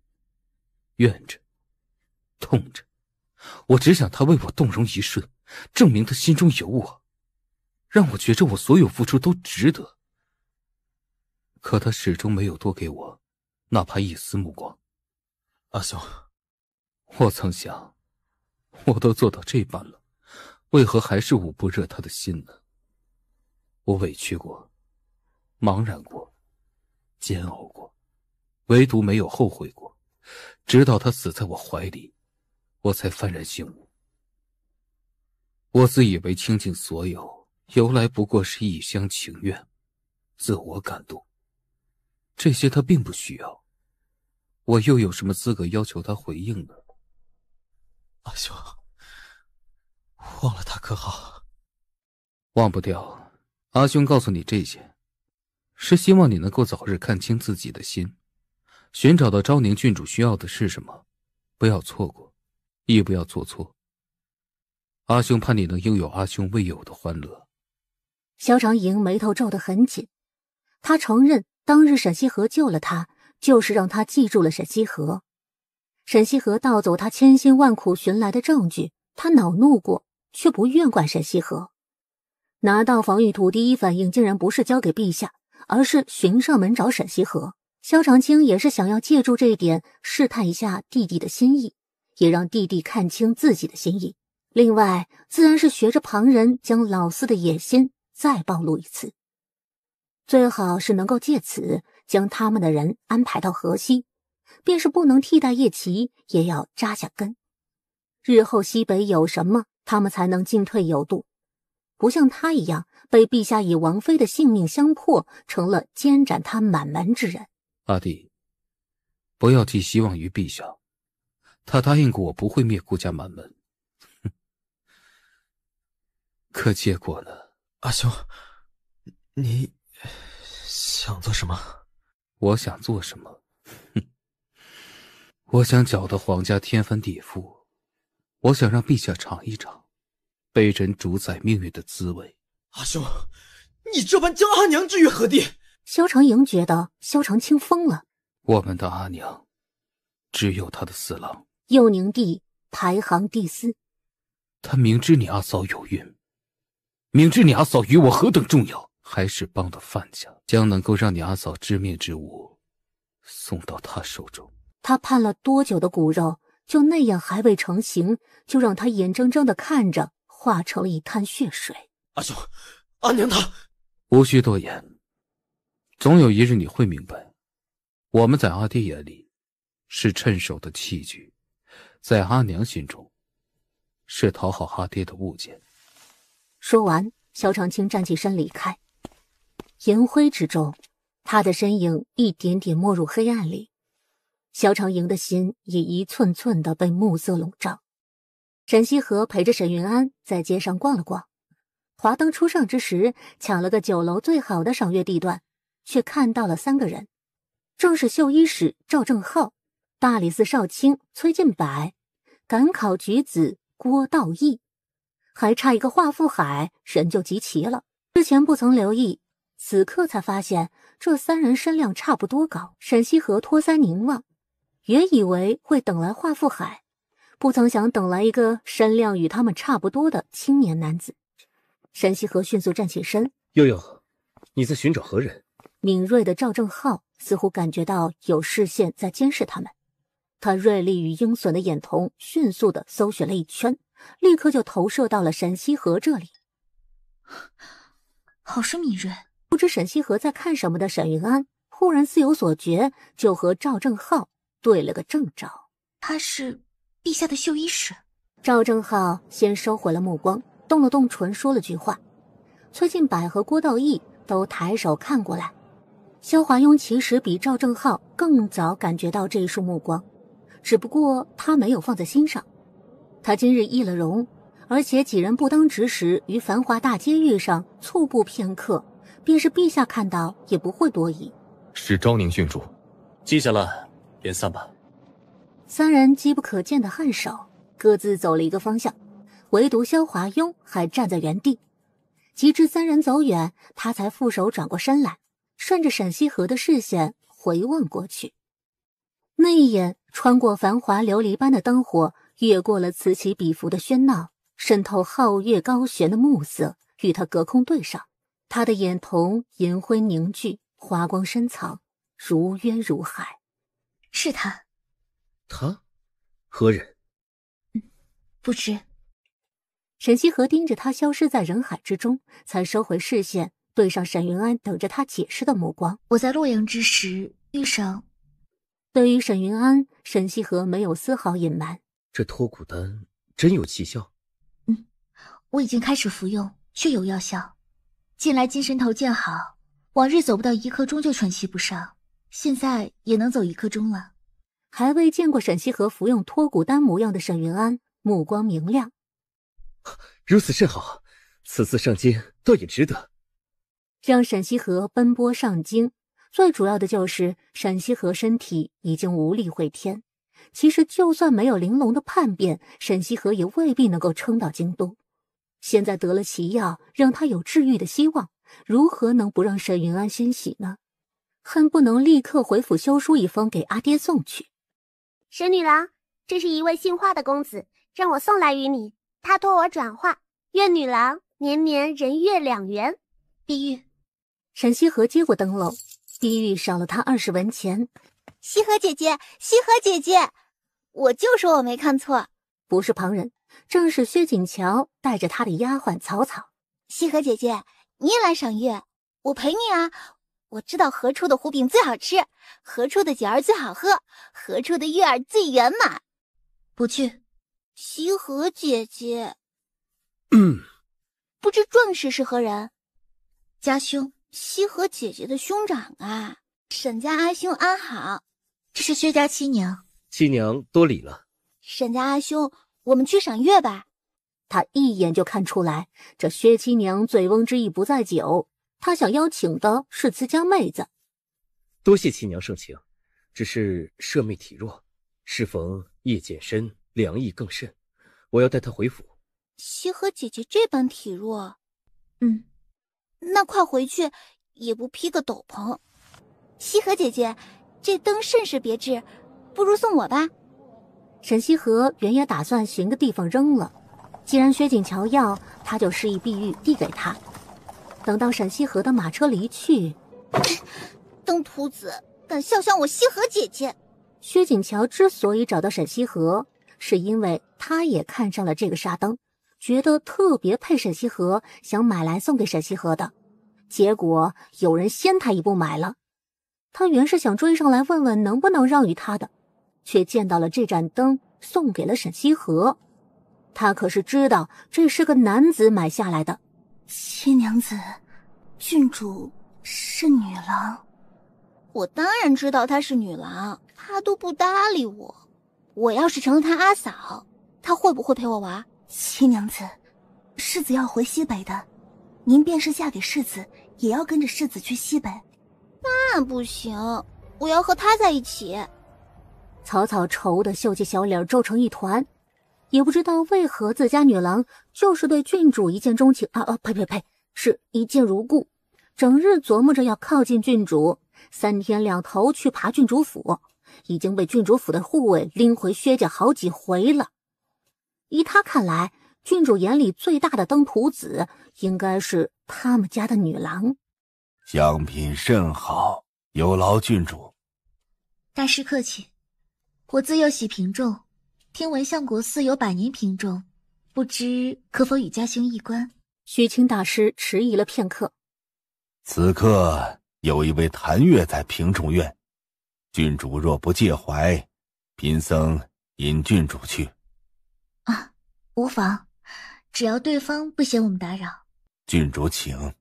怨着，痛着，我只想他为我动容一瞬，证明他心中有我，让我觉着我所有付出都值得。可他始终没有多给我哪怕一丝目光。阿兄，我曾想，我都做到这般了，为何还是捂不热他的心呢？我委屈过，茫然过，煎熬过，唯独没有后悔过。直到他死在我怀里，我才幡然醒悟。我自以为倾尽所有，由来不过是一厢情愿，自我感动。这些他并不需要，我又有什么资格要求他回应呢？阿兄，忘了他可好？忘不掉。阿兄告诉你这些，是希望你能够早日看清自己的心，寻找到昭宁郡主需要的是什么，不要错过，亦不要做错。阿兄盼你能拥有阿兄未有的欢乐。萧长营眉头皱得很紧，他承认当日沈西河救了他，就是让他记住了沈西河。沈西河盗走他千辛万苦寻来的证据，他恼怒过，却不怨怪沈西河。拿到防御图，第一反应竟然不是交给陛下，而是寻上门找沈西河。萧长清也是想要借助这一点试探一下弟弟的心意，也让弟弟看清自己的心意。另外，自然是学着旁人将老四的野心再暴露一次，最好是能够借此将他们的人安排到河西，便是不能替代叶齐，也要扎下根。日后西北有什么，他们才能进退有度，不像他一样被陛下以王妃的性命相迫，成了监斩他满门之人。阿弟，不要寄希望于陛下，他答应过我不会灭顾家满门。可结果呢？阿兄，你想做什么？我想做什么？我想搅得皇家天翻地覆，我想让陛下尝一尝被人主宰命运的滋味。阿兄，你这般将阿娘置于何地？萧长营觉得萧长清疯了。我们的阿娘只有他的四郎佑宁帝排行第4，他明知你阿嫂有孕，明知你阿嫂与我何等重要，还是帮了范家，将能够让你阿嫂致命之物送到他手中。他盼了多久的骨肉，就那样还未成型，就让他眼睁睁地看着化成了一滩血水。阿兄，阿娘她……无需多言，总有一日你会明白，我们在阿爹眼里是趁手的器具，在阿娘心中是讨好阿爹的物件。说完，萧长清站起身离开。银灰之中，他的身影一点点没入黑暗里。萧长营的心也一寸寸地被暮色笼罩。沈西河陪着沈云安在街上逛了逛，华灯初上之时，抢了个酒楼最好的赏月地段，却看到了3个人，正是绣衣使赵正浩、大理寺少卿崔进柏、赶考举子郭道义，还差一个华富海，人就集齐了。之前不曾留意，此刻才发现这三人身量差不多高。沈西河托腮凝望，原以为会等来华富海，不曾想等来一个身量与他们差不多的青年男子。沈西河迅速站起身，悠悠，你在寻找何人？敏锐的赵正浩似乎感觉到有视线在监视他们，他锐利与鹰隼的眼瞳迅速的搜寻了一圈，立刻就投射到了沈西河这里。好是敏锐。不知沈西河在看什么的沈云安忽然似有所觉，就和赵正浩对了个正着。他是陛下的绣衣使。赵正浩先收回了目光，动了动唇，说了句话。崔进柏和郭道义都抬手看过来。萧华庸其实比赵正浩更早感觉到这一束目光，只不过他没有放在心上。他今日易了容，而且几人不当值时于繁华大街遇上，猝步片刻，便是陛下看到也不会多疑。是昭宁郡主。记下了，便散吧。三人机不可见的颔首，各自走了一个方向，唯独萧华庸还站在原地。及至三人走远，他才负手转过身来，顺着沈西河的视线回望过去。那一眼穿过繁华琉璃般的灯火，越过了此起彼伏的喧闹，渗透皓月高悬的暮色，与他隔空对上。他的眼瞳银灰凝聚，华光深藏，如渊如海。是他。他？何人？不知。沈西河盯着他消失在人海之中，才收回视线，对上沈云安等着他解释的目光。我在洛阳之时遇上。对于沈云安，沈西河没有丝毫隐瞒。这脱骨丹真有奇效？我已经开始服用，确有药效。近来精神头见好，往日走不到1刻钟就喘息不上，现在也能走1刻钟了。还未见过沈西河服用脱骨丹模样的沈云安目光明亮。如此甚好，此次上京倒也值得。让沈西河奔波上京，最主要的就是沈西河身体已经无力回天。其实就算没有玲珑的叛变，沈西河也未必能够撑到京都。现在得了奇药，让他有治愈的希望，如何能不让沈云安欣喜呢？恨不能立刻回府修书一封给阿爹送去。沈女郎，这是一位姓华的公子，让我送来与你，他托我转话，愿女郎年年人月2圆。碧玉。沈西河接过灯笼，碧玉少了他20文钱。西河姐姐，西河姐姐，我就说我没看错。不是旁人，正是薛锦桥带着他的丫鬟草草。西河姐姐，你也来赏月，我陪你啊。我知道何处的糊饼最好吃，何处的酒儿最好喝，何处的月儿最圆满。不去。西河姐姐，不知壮士是何人？家兄。西河姐姐的兄长啊。沈家阿兄安好。这是薛家七娘。七娘多礼了。沈家阿兄，我们去赏月吧。他一眼就看出来，这薛七娘醉翁之意不在酒，他想邀请的是自家妹子。多谢七娘盛情，只是舍妹体弱，适逢夜减身，凉意更甚，我要带她回府。西河姐姐这般体弱，那快回去，也不披个斗篷。西河姐姐，这灯甚是别致，不如送我吧。沈西河原也打算寻个地方扔了，既然薛锦桥要，他就示意碧玉递给他。等到沈西河的马车离去，登徒子敢笑向我西河姐姐。薛锦桥之所以找到沈西河，是因为他也看上了这个纱灯，觉得特别配沈西河，想买来送给沈西河的。结果有人先他一步买了。他原是想追上来问问能不能让与他的，却见到了这盏灯送给了沈西河。他可是知道这是个男子买下来的。七娘子，郡主是女郎。我当然知道她是女郎，她都不搭理我。我要是成了她阿嫂，她会不会陪我玩？七娘子，世子要回西北的，您便是嫁给世子，也要跟着世子去西北。那不行，我要和他在一起。草草愁的秀气小脸皱成一团，也不知道为何自家女郎就是对郡主一见钟情。呸，是一见如故，整日琢磨着要靠近郡主，3天2头去爬郡主府，已经被郡主府的护卫拎回薛家好几回了。依他看来，郡主眼里最大的登徒子应该是他们家的女郎。香品甚好，有劳郡主。大师客气。我自幼喜平仲，听闻相国寺有百年平仲，不知可否与家兄一观？虚清大师迟疑了片刻。此刻有一位谭月在平仲院，郡主若不介怀，贫僧引郡主去。啊，无妨，只要对方不嫌我们打扰。郡主请。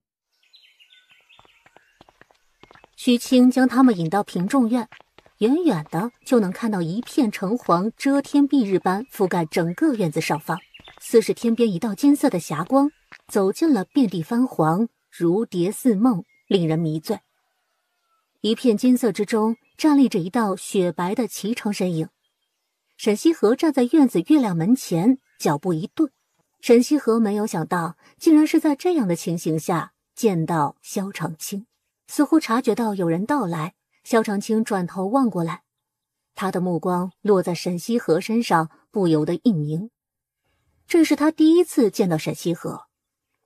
虚清将他们引到平仲院，远远的就能看到一片橙黄遮天蔽日般覆盖整个院子上方，似是天边一道金色的霞光，走进了遍地翻黄，如蝶似梦，令人迷醉。一片金色之中站立着一道雪白的齐成身影。沈西河站在院子月亮门前，脚步一顿。沈西河没有想到，竟然是在这样的情形下见到萧长青。似乎察觉到有人到来，萧长青转头望过来，他的目光落在沈西河身上，不由得一凝。这是他第一次见到沈西河，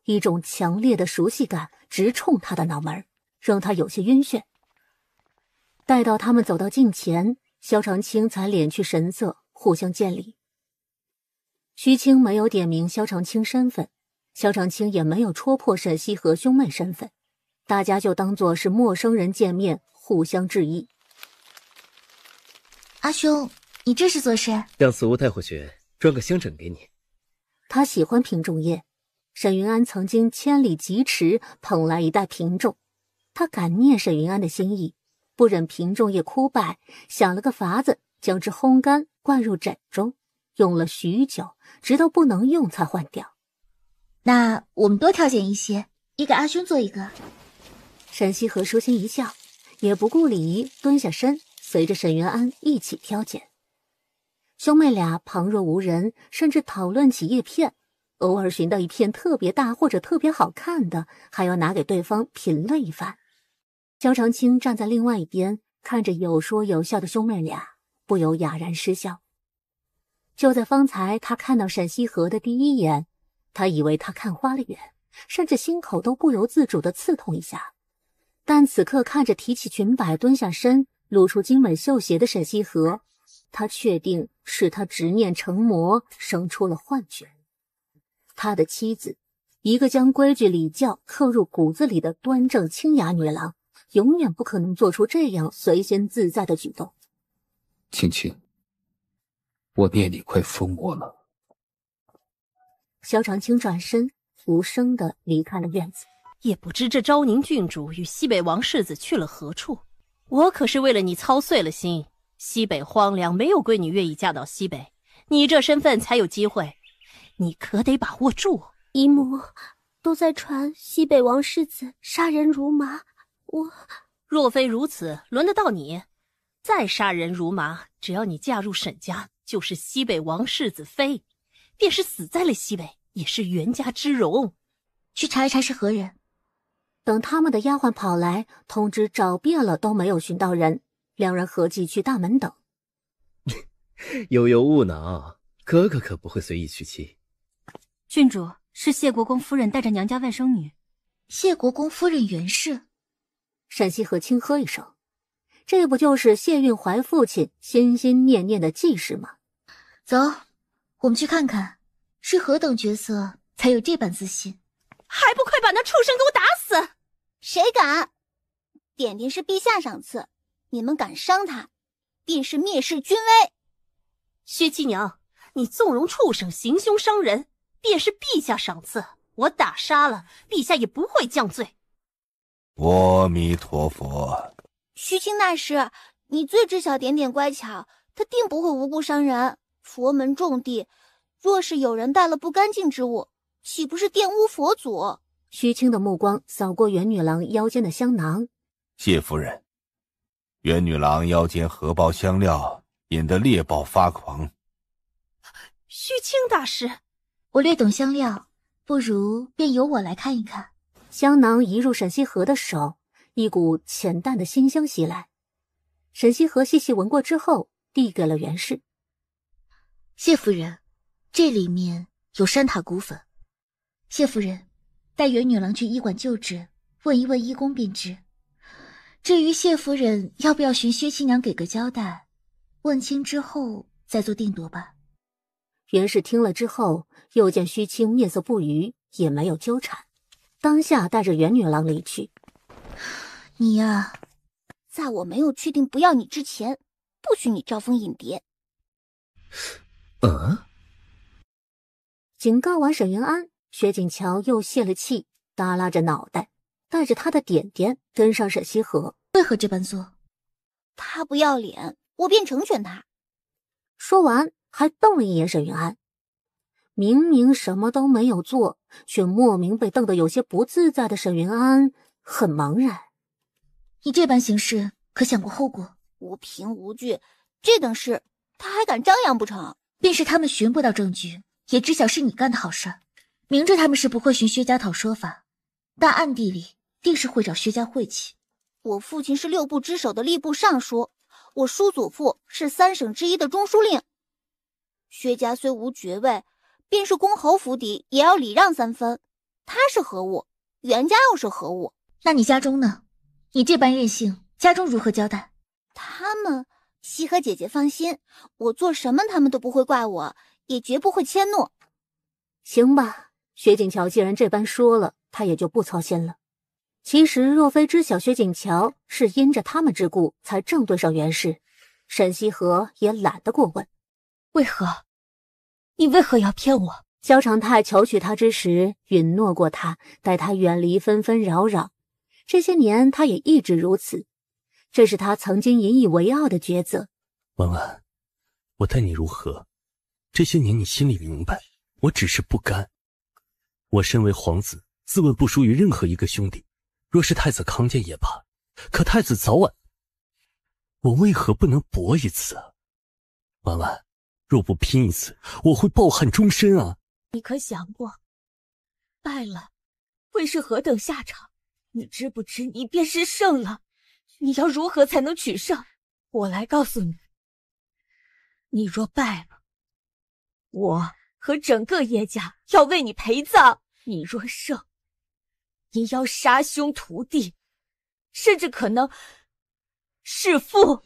一种强烈的熟悉感直冲他的脑门，让他有些晕眩。待到他们走到近前，萧长青才敛去神色，互相见礼。虚清没有点明萧长青身份，萧长青也没有戳破沈西河兄妹身份，大家就当作是陌生人见面，互相致意。阿兄，你这是做甚？让死物带回去，装个香枕给你。他喜欢平仲叶，沈云安曾经千里疾驰捧来一袋平仲，他感念沈云安的心意，不忍平仲叶枯败，想了个法子，将之烘干，灌入枕中，用了许久，直到不能用才换掉。那我们多挑拣一些，也给阿兄做一个。沈西河舒心一笑，也不顾礼仪，蹲下身，随着沈云安一起挑拣。兄妹俩旁若无人，甚至讨论起叶片，偶尔寻到一片特别大或者特别好看的，还要拿给对方品了一番。萧长青站在另外一边，看着有说有笑的兄妹俩，不由哑然失笑。就在方才他看到沈西河的第一眼，他以为他看花了眼，甚至心口都不由自主地刺痛一下。但此刻看着提起裙摆蹲下身，露出精美绣鞋的沈西河，他确定是他执念成魔，生出了幻觉。他的妻子，一个将规矩礼教刻入骨子里的端正清雅女郎，永远不可能做出这样随心自在的举动。青青，我念你快疯我了。萧长青转身无声地离开了院子。也不知这昭宁郡主与西北王世子去了何处。我可是为了你操碎了心，西北荒凉，没有闺女愿意嫁到西北，你这身份才有机会，你可得把握住。姨母，都在传西北王世子杀人如麻，若非如此，轮得到你？再杀人如麻，只要你嫁入沈家，就是西北王世子妃，便是死在了西北，也是袁家之荣。去查一查是何人。等他们的丫鬟跑来通知找遍了都没有寻到人，两人合计去大门等。悠悠勿恼，哥哥可不会随意娶妻。郡主，是谢国公夫人带着娘家外甥女。谢国公夫人袁氏。沈西河轻呵一声，这不就是谢运怀父亲心心念念的继室吗？走，我们去看看是何等角色才有这般自信。还不快把那畜生给我打死！谁敢？点点是陛下赏赐，你们敢伤他，便是蔑视君威。薛七娘，你纵容畜生行凶伤人，便是陛下赏赐，我打杀了，陛下也不会降罪。阿弥陀佛。虚清大师，你最知晓点点乖巧，他定不会无故伤人。佛门重地，若是有人带了不干净之物，岂不是玷污佛祖？虚清的目光扫过袁女郎腰间的香囊。谢夫人，袁女郎腰间荷包香料，引得猎豹发狂。虚清大师，我略懂香料，不如便由我来看一看。香囊移入沈西河的手，一股浅淡的馨香袭来。沈西河细细闻过之后，递给了袁氏。谢夫人，这里面有山塔骨粉。谢夫人，带袁女郎去医馆就诊，问一问医工便知。至于谢夫人要不要寻薛亲娘给个交代，问清之后再做定夺吧。袁氏听了之后，又见虚清面色不愉，也没有纠缠，当下带着袁女郎离去。你呀，在我没有确定不要你之前，不许你招蜂引蝶。警告完沈云安，薛景桥又泄了气，耷拉着脑袋，带着他的点点跟上沈西河。为何这般做？他不要脸，我便成全他。说完还瞪了一眼沈云安，明明什么都没有做，却莫名被瞪得有些不自在的沈云安很茫然。你这般行事，可想过后果？无凭无据，这等事他还敢张扬不成？便是他们寻不到证据，也知晓是你干的好事，明着他们是不会寻薛家讨说法，但暗地里定是会找薛家晦气。我父亲是6部之首的吏部尚书，我叔祖父是3省之一的中书令。薛家虽无爵位，便是公侯府邸也要礼让3分。他是何物？袁家又是何物？那你家中呢？你这般任性，家中如何交代？他们，西河姐姐放心，我做什么他们都不会怪我，也绝不会迁怒。行吧，薛景桥既然这般说了，他也就不操心了。其实若非知晓薛景桥是因着他们之故才正对上袁氏，沈西河也懒得过问。为何？你为何要骗我？萧长泰求娶她之时，允诺过她，待她远离纷纷扰扰。这些年他也一直如此，这是他曾经引以为傲的抉择。婉婉，我待你如何，这些年你心里明白，我只是不甘。我身为皇子，自问不输于任何一个兄弟，若是太子康健也罢，可太子早晚，我为何不能搏一次啊？婉婉，若不拼一次，我会抱憾终身啊！你可想过，败了会是何等下场？你知不知你便是胜了，你要如何才能取胜？我来告诉你，你若败了，我和整个叶家要为你陪葬；你若胜，你要杀兄屠弟，甚至可能弑父。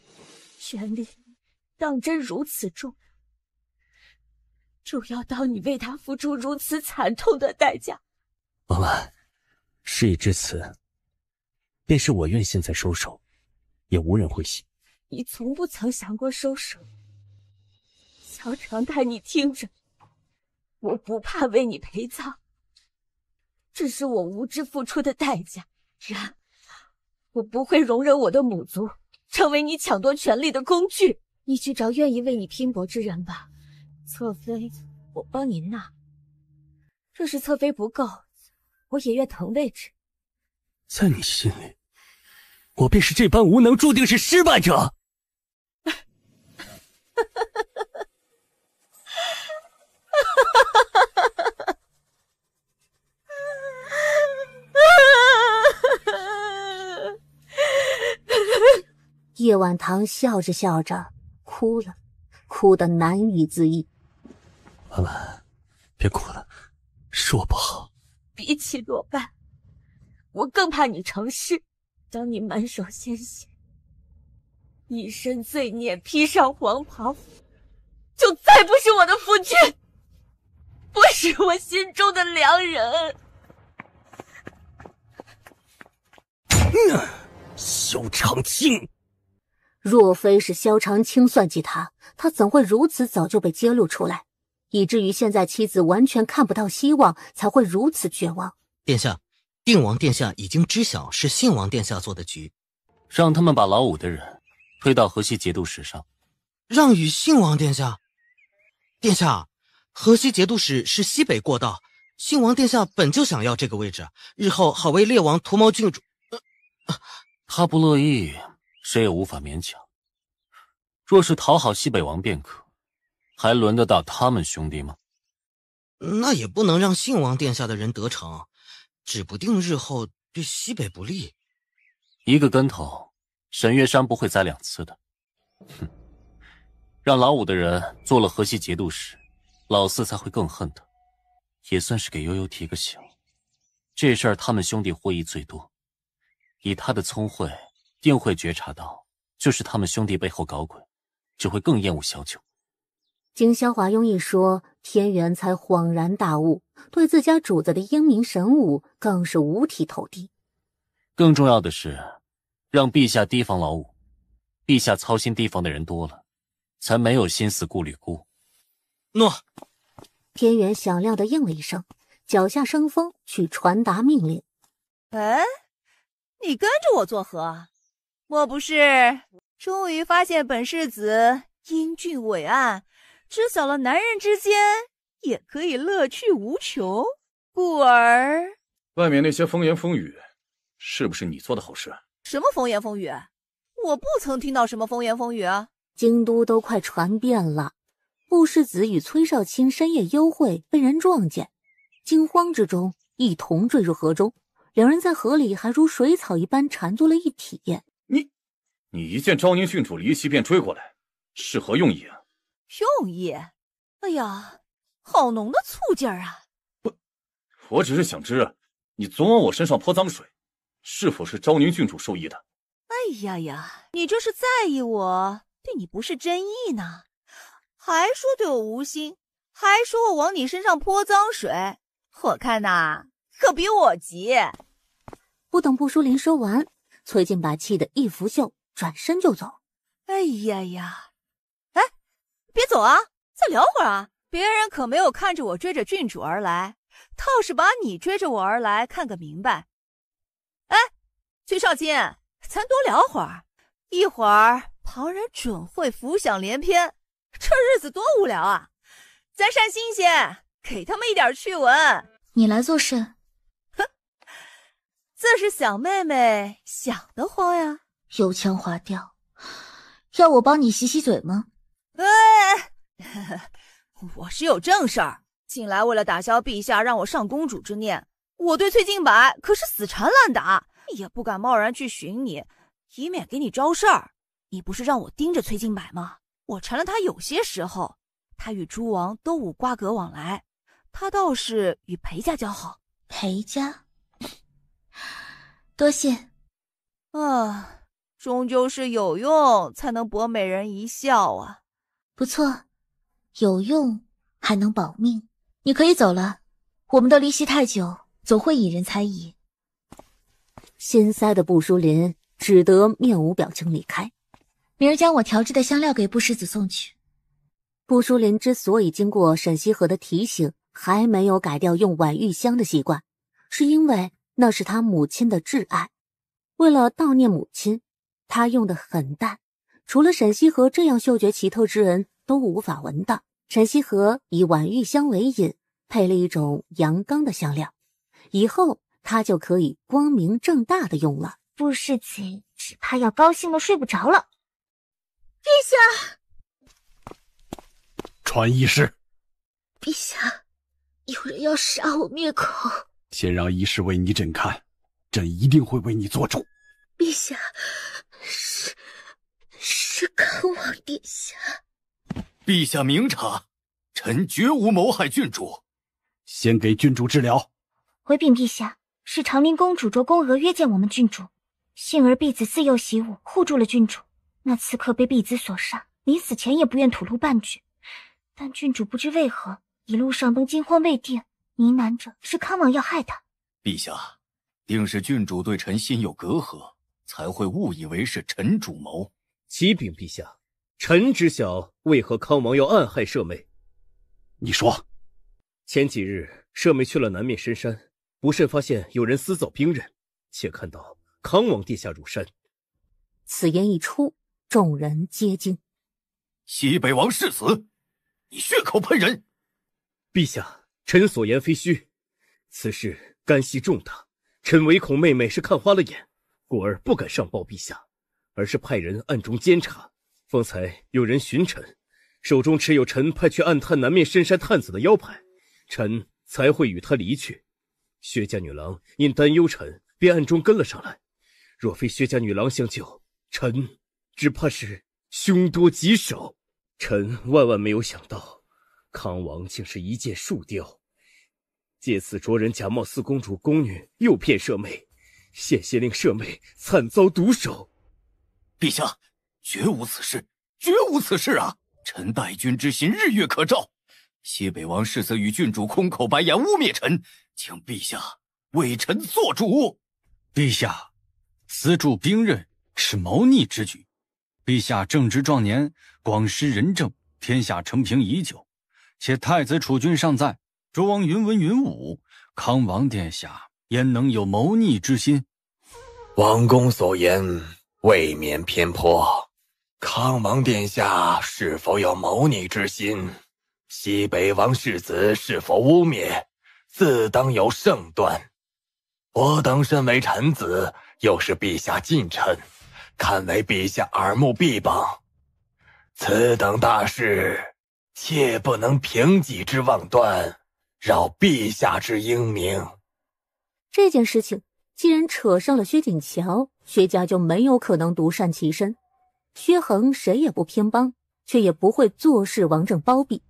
权力当真如此重，就要当你为他付出如此惨痛的代价。婉婉，事已至此，便是我愿现在收手，也无人会信。你从不曾想过收手。萧长泰，你听着，我不怕为你陪葬，这是我无知付出的代价。然，我不会容忍我的母族成为你抢夺权力的工具。你去找愿意为你拼搏之人吧。侧妃，我帮你纳。若是侧妃不够，我也愿腾位置。在你心里，我便是这般无能，注定是失败者。叶婉堂笑着笑着哭了，哭得难以自抑。婉婉，别哭了，是我不好。比起落败，我更怕你成事。当你满手鲜血，一身罪孽，披上黄袍，就再不是我的夫君，不是我心中的良人。萧长青，若非是萧长青算计他，他怎会如此早就被揭露出来，以至于现在妻子完全看不到希望，才会如此绝望。殿下，定王殿下已经知晓是信王殿下做的局，让他们把老五的人推到河西节度使上，让与信王殿下。殿下，河西节度使是西北过道，信王殿下本就想要这个位置，日后好为列王图谋郡主。他不乐意，谁也无法勉强。若是讨好西北王便可，还轮得到他们兄弟吗？那也不能让信王殿下的人得逞。指不定日后对西北不利。一个跟头，沈月山不会栽2次的。哼，让老五的人做了河西节度使，老四才会更恨他。也算是给悠悠提个醒，这事儿他们兄弟获益最多。以他的聪慧，定会觉察到，就是他们兄弟背后搞鬼，只会更厌恶小九。经萧华庸一说，天元才恍然大悟，对自家主子的英明神武更是五体投地。更重要的是，让陛下提防老五。陛下操心提防的人多了，才没有心思顾吕姑。诺。天元响亮地应了一声，脚下生风去传达命令。哎，你跟着我做何？莫不是终于发现本世子英俊伟岸，知晓了男人之间也可以乐趣无穷，故而……外面那些风言风语，是不是你做的好事？什么风言风语？我不曾听到什么风言风语啊！京都都快传遍了，布世子与崔少卿深夜幽会被人撞见，惊慌之中一同坠入河中，两人在河里还如水草一般缠作了一体。你一见昭宁郡主离席便追过来，是何用意啊？用意？哎呀，好浓的醋劲儿啊！我只是想知，你总往我身上泼脏水，是否是昭宁郡主授意的？哎呀呀，你这是在意我，对你不是真意呢，还说对我无心，还说我往你身上泼脏水，我看呐，可比我急。不等布淑林说完，崔静把气得一拂袖，转身就走。哎呀呀，哎，别走啊，再聊会儿啊！别人可没有看着我追着郡主而来，倒是把你追着我而来看个明白。哎，崔少卿，咱多聊会儿，一会儿旁人准会浮想联翩，这日子多无聊啊！咱善新鲜，给他们一点趣闻。你来做甚？哼，自是小妹妹想得慌呀。油腔滑调，要我帮你洗洗嘴吗？我是有正事儿，近来为了打消陛下让我上公主之念，我对崔静柏可是死缠烂打，也不敢贸然去寻你，以免给你招事儿。你不是让我盯着崔静柏吗？我缠了他有些时候，他与诸王都无瓜葛往来，他倒是与裴家交好。裴家？多谢。啊，终究是有用才能博美人一笑啊。不错，有用还能保命。你可以走了，我们都离席太久，总会引人猜疑。心塞的布淑林只得面无表情离开。明儿将我调制的香料给布世子送去。布淑林之所以经过沈西河的提醒，还没有改掉用晚玉香的习惯，是因为那是他母亲的挚爱。为了悼念母亲，他用得很淡，除了沈西河这样嗅觉奇特之人都无法闻到。沈西河以晚玉香为引，配了一种阳刚的香料，以后他就可以光明正大的用了。布世子只怕要高兴的睡不着了。陛下，传医师。陛下，有人要杀我灭口。先让医师为你诊看，朕一定会为你做主。陛下，是康王殿下。陛下明察，臣绝无谋害郡主。先给郡主治疗。回禀陛下，是长宁公主着宫娥约见我们郡主，幸而婢子自幼习武，护住了郡主。那刺客被婢子所杀，临死前也不愿吐露半句。但郡主不知为何一路上都惊慌未定，呢喃着是康王要害他。陛下，定是郡主对臣心有隔阂，才会误以为是臣主谋。启禀陛下，臣知晓为何康王要暗害舍妹。你说，前几日舍妹去了南面深山，不慎发现有人私造兵刃，且看到康王殿下入山。此言一出，众人皆惊。西北王世子，你血口喷人！陛下，臣所言非虚，此事干系重大，臣唯恐妹妹是看花了眼，故而不敢上报陛下，而是派人暗中监察。方才有人寻臣，手中持有臣派去暗探南面深山探子的腰牌，臣才会与他离去。薛家女郎因担忧臣，便暗中跟了上来。若非薛家女郎相救，臣只怕是凶多吉少。臣万万没有想到，康王竟是一箭数雕，借此着人假冒四公主宫女，诱骗舍妹，险些令舍妹惨遭毒手。陛下，绝无此事，绝无此事啊！臣待君之心日月可照。西北王世子与郡主空口白言污蔑臣，请陛下为臣做主。陛下，私铸兵刃是谋逆之举。陛下正值壮年，广施仁政，天下承平已久。且太子储君尚在，周王云文云武，康王殿下焉能有谋逆之心？王公所言未免偏颇。康王殿下是否有谋逆之心？西北王世子是否污蔑？自当有胜断。我等身为臣子，又是陛下近臣，堪为陛下耳目臂膀。此等大事，切不能凭己之妄断，扰陛下之英明。这件事情既然扯上了薛景桥，薛家就没有可能独善其身。薛恒谁也不偏帮，却也不会坐视王政包庇。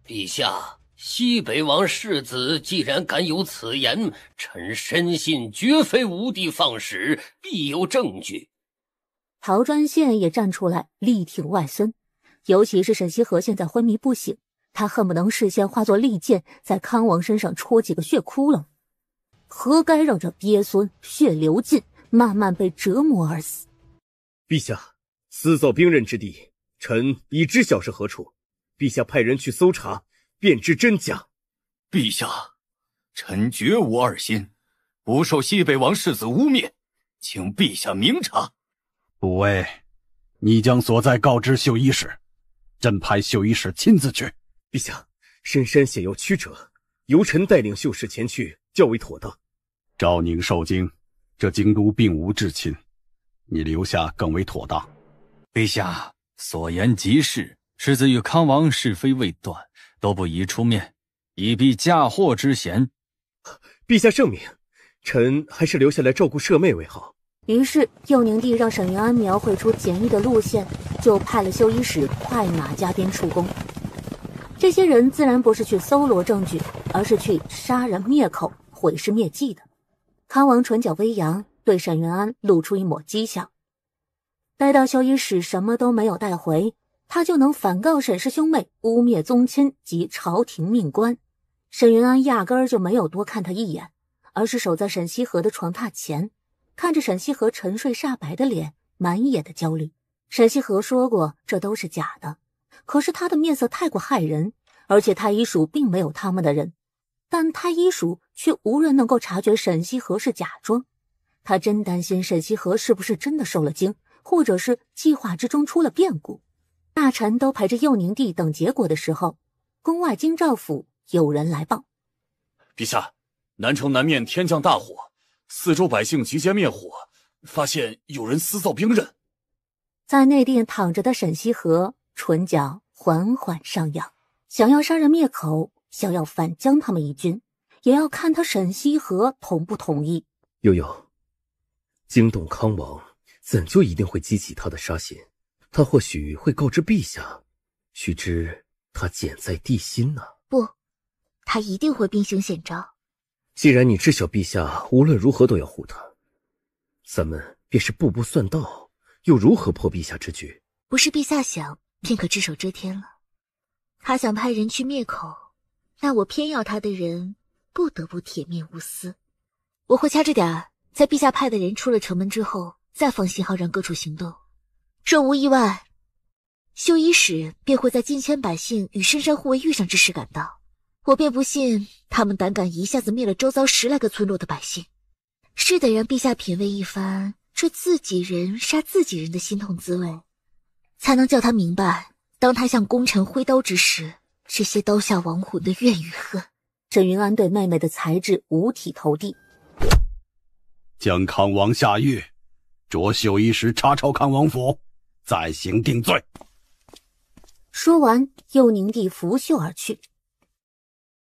陛下，西北王世子既然敢有此言，臣深信绝非无的放矢，必有证据。陶专宪也站出来力挺外孙，尤其是沈西河现在昏迷不醒，他恨不能视线化作利剑，在康王身上戳几个血窟窿。何该让这鳖孙血流尽，慢慢被折磨而死？陛下，私造兵刃之地，臣已知晓是何处。陛下派人去搜查，便知真假。陛下，臣绝无二心，不受西北王世子污蔑，请陛下明察。补尉，你将所在告知绣衣使，朕派绣衣使亲自去。陛下，深山险要曲折，由臣带领绣使前去较为妥当。昭宁受惊，这京都并无至亲，你留下更为妥当。陛下所言极是，世子与康王是非未断，都不宜出面，以避嫁祸之嫌。陛下圣明，臣还是留下来照顾舍妹为好。于是佑宁帝让沈云安描绘出简易的路线，就派了绣衣使快马加鞭出宫。这些人自然不是去搜罗证据，而是去杀人灭口、毁尸灭迹的。康王唇角微扬，对沈云安露出一抹讥笑。待到绣衣使什么都没有带回，他就能反告沈氏兄妹污蔑宗亲及朝廷命官。沈云安压根儿就没有多看他一眼，而是守在沈西河的床榻前，看着沈西河沉睡煞白的脸，满眼的焦虑。沈西河说过这都是假的，可是他的面色太过骇人，而且太医署并没有他们的人，但太医署却无人能够察觉沈西河是假装。他真担心沈西河是不是真的受了惊，或者是计划之中出了变故。大臣都陪着佑宁帝等结果的时候，宫外京兆府有人来报：陛下，南城南面天降大火，四周百姓集结灭火，发现有人私造兵刃。在内殿躺着的沈西河唇角缓缓上扬，想要杀人灭口，想要反将他们一军，也要看他沈西河同不同意。悠悠，惊动康王，怎就一定会激起他的杀心？他或许会告知陛下，须知他箭在地心呢。不，他一定会兵行险招。既然你知晓陛下无论如何都要护他，咱们便是步步算道，又如何破陛下之局？不是陛下想，便可只手遮天了。他想派人去灭口，那我偏要他的人不得不铁面无私。我会掐着点儿，在陛下派的人出了城门之后，再放信号让各处行动。若无意外，绣衣使便会在近千百姓与深山护卫遇上之时赶到。我便不信他们胆敢一下子灭了周遭10来个村落的百姓，是得让陛下品味一番这自己人杀自己人的心痛滋味，才能叫他明白，当他向功臣挥刀之时，这些刀下亡魂的怨与恨。沈云安对妹妹的才智五体投地，将康王下狱，着绣衣使查抄康王府，再行定罪。说完，佑宁帝拂袖而去。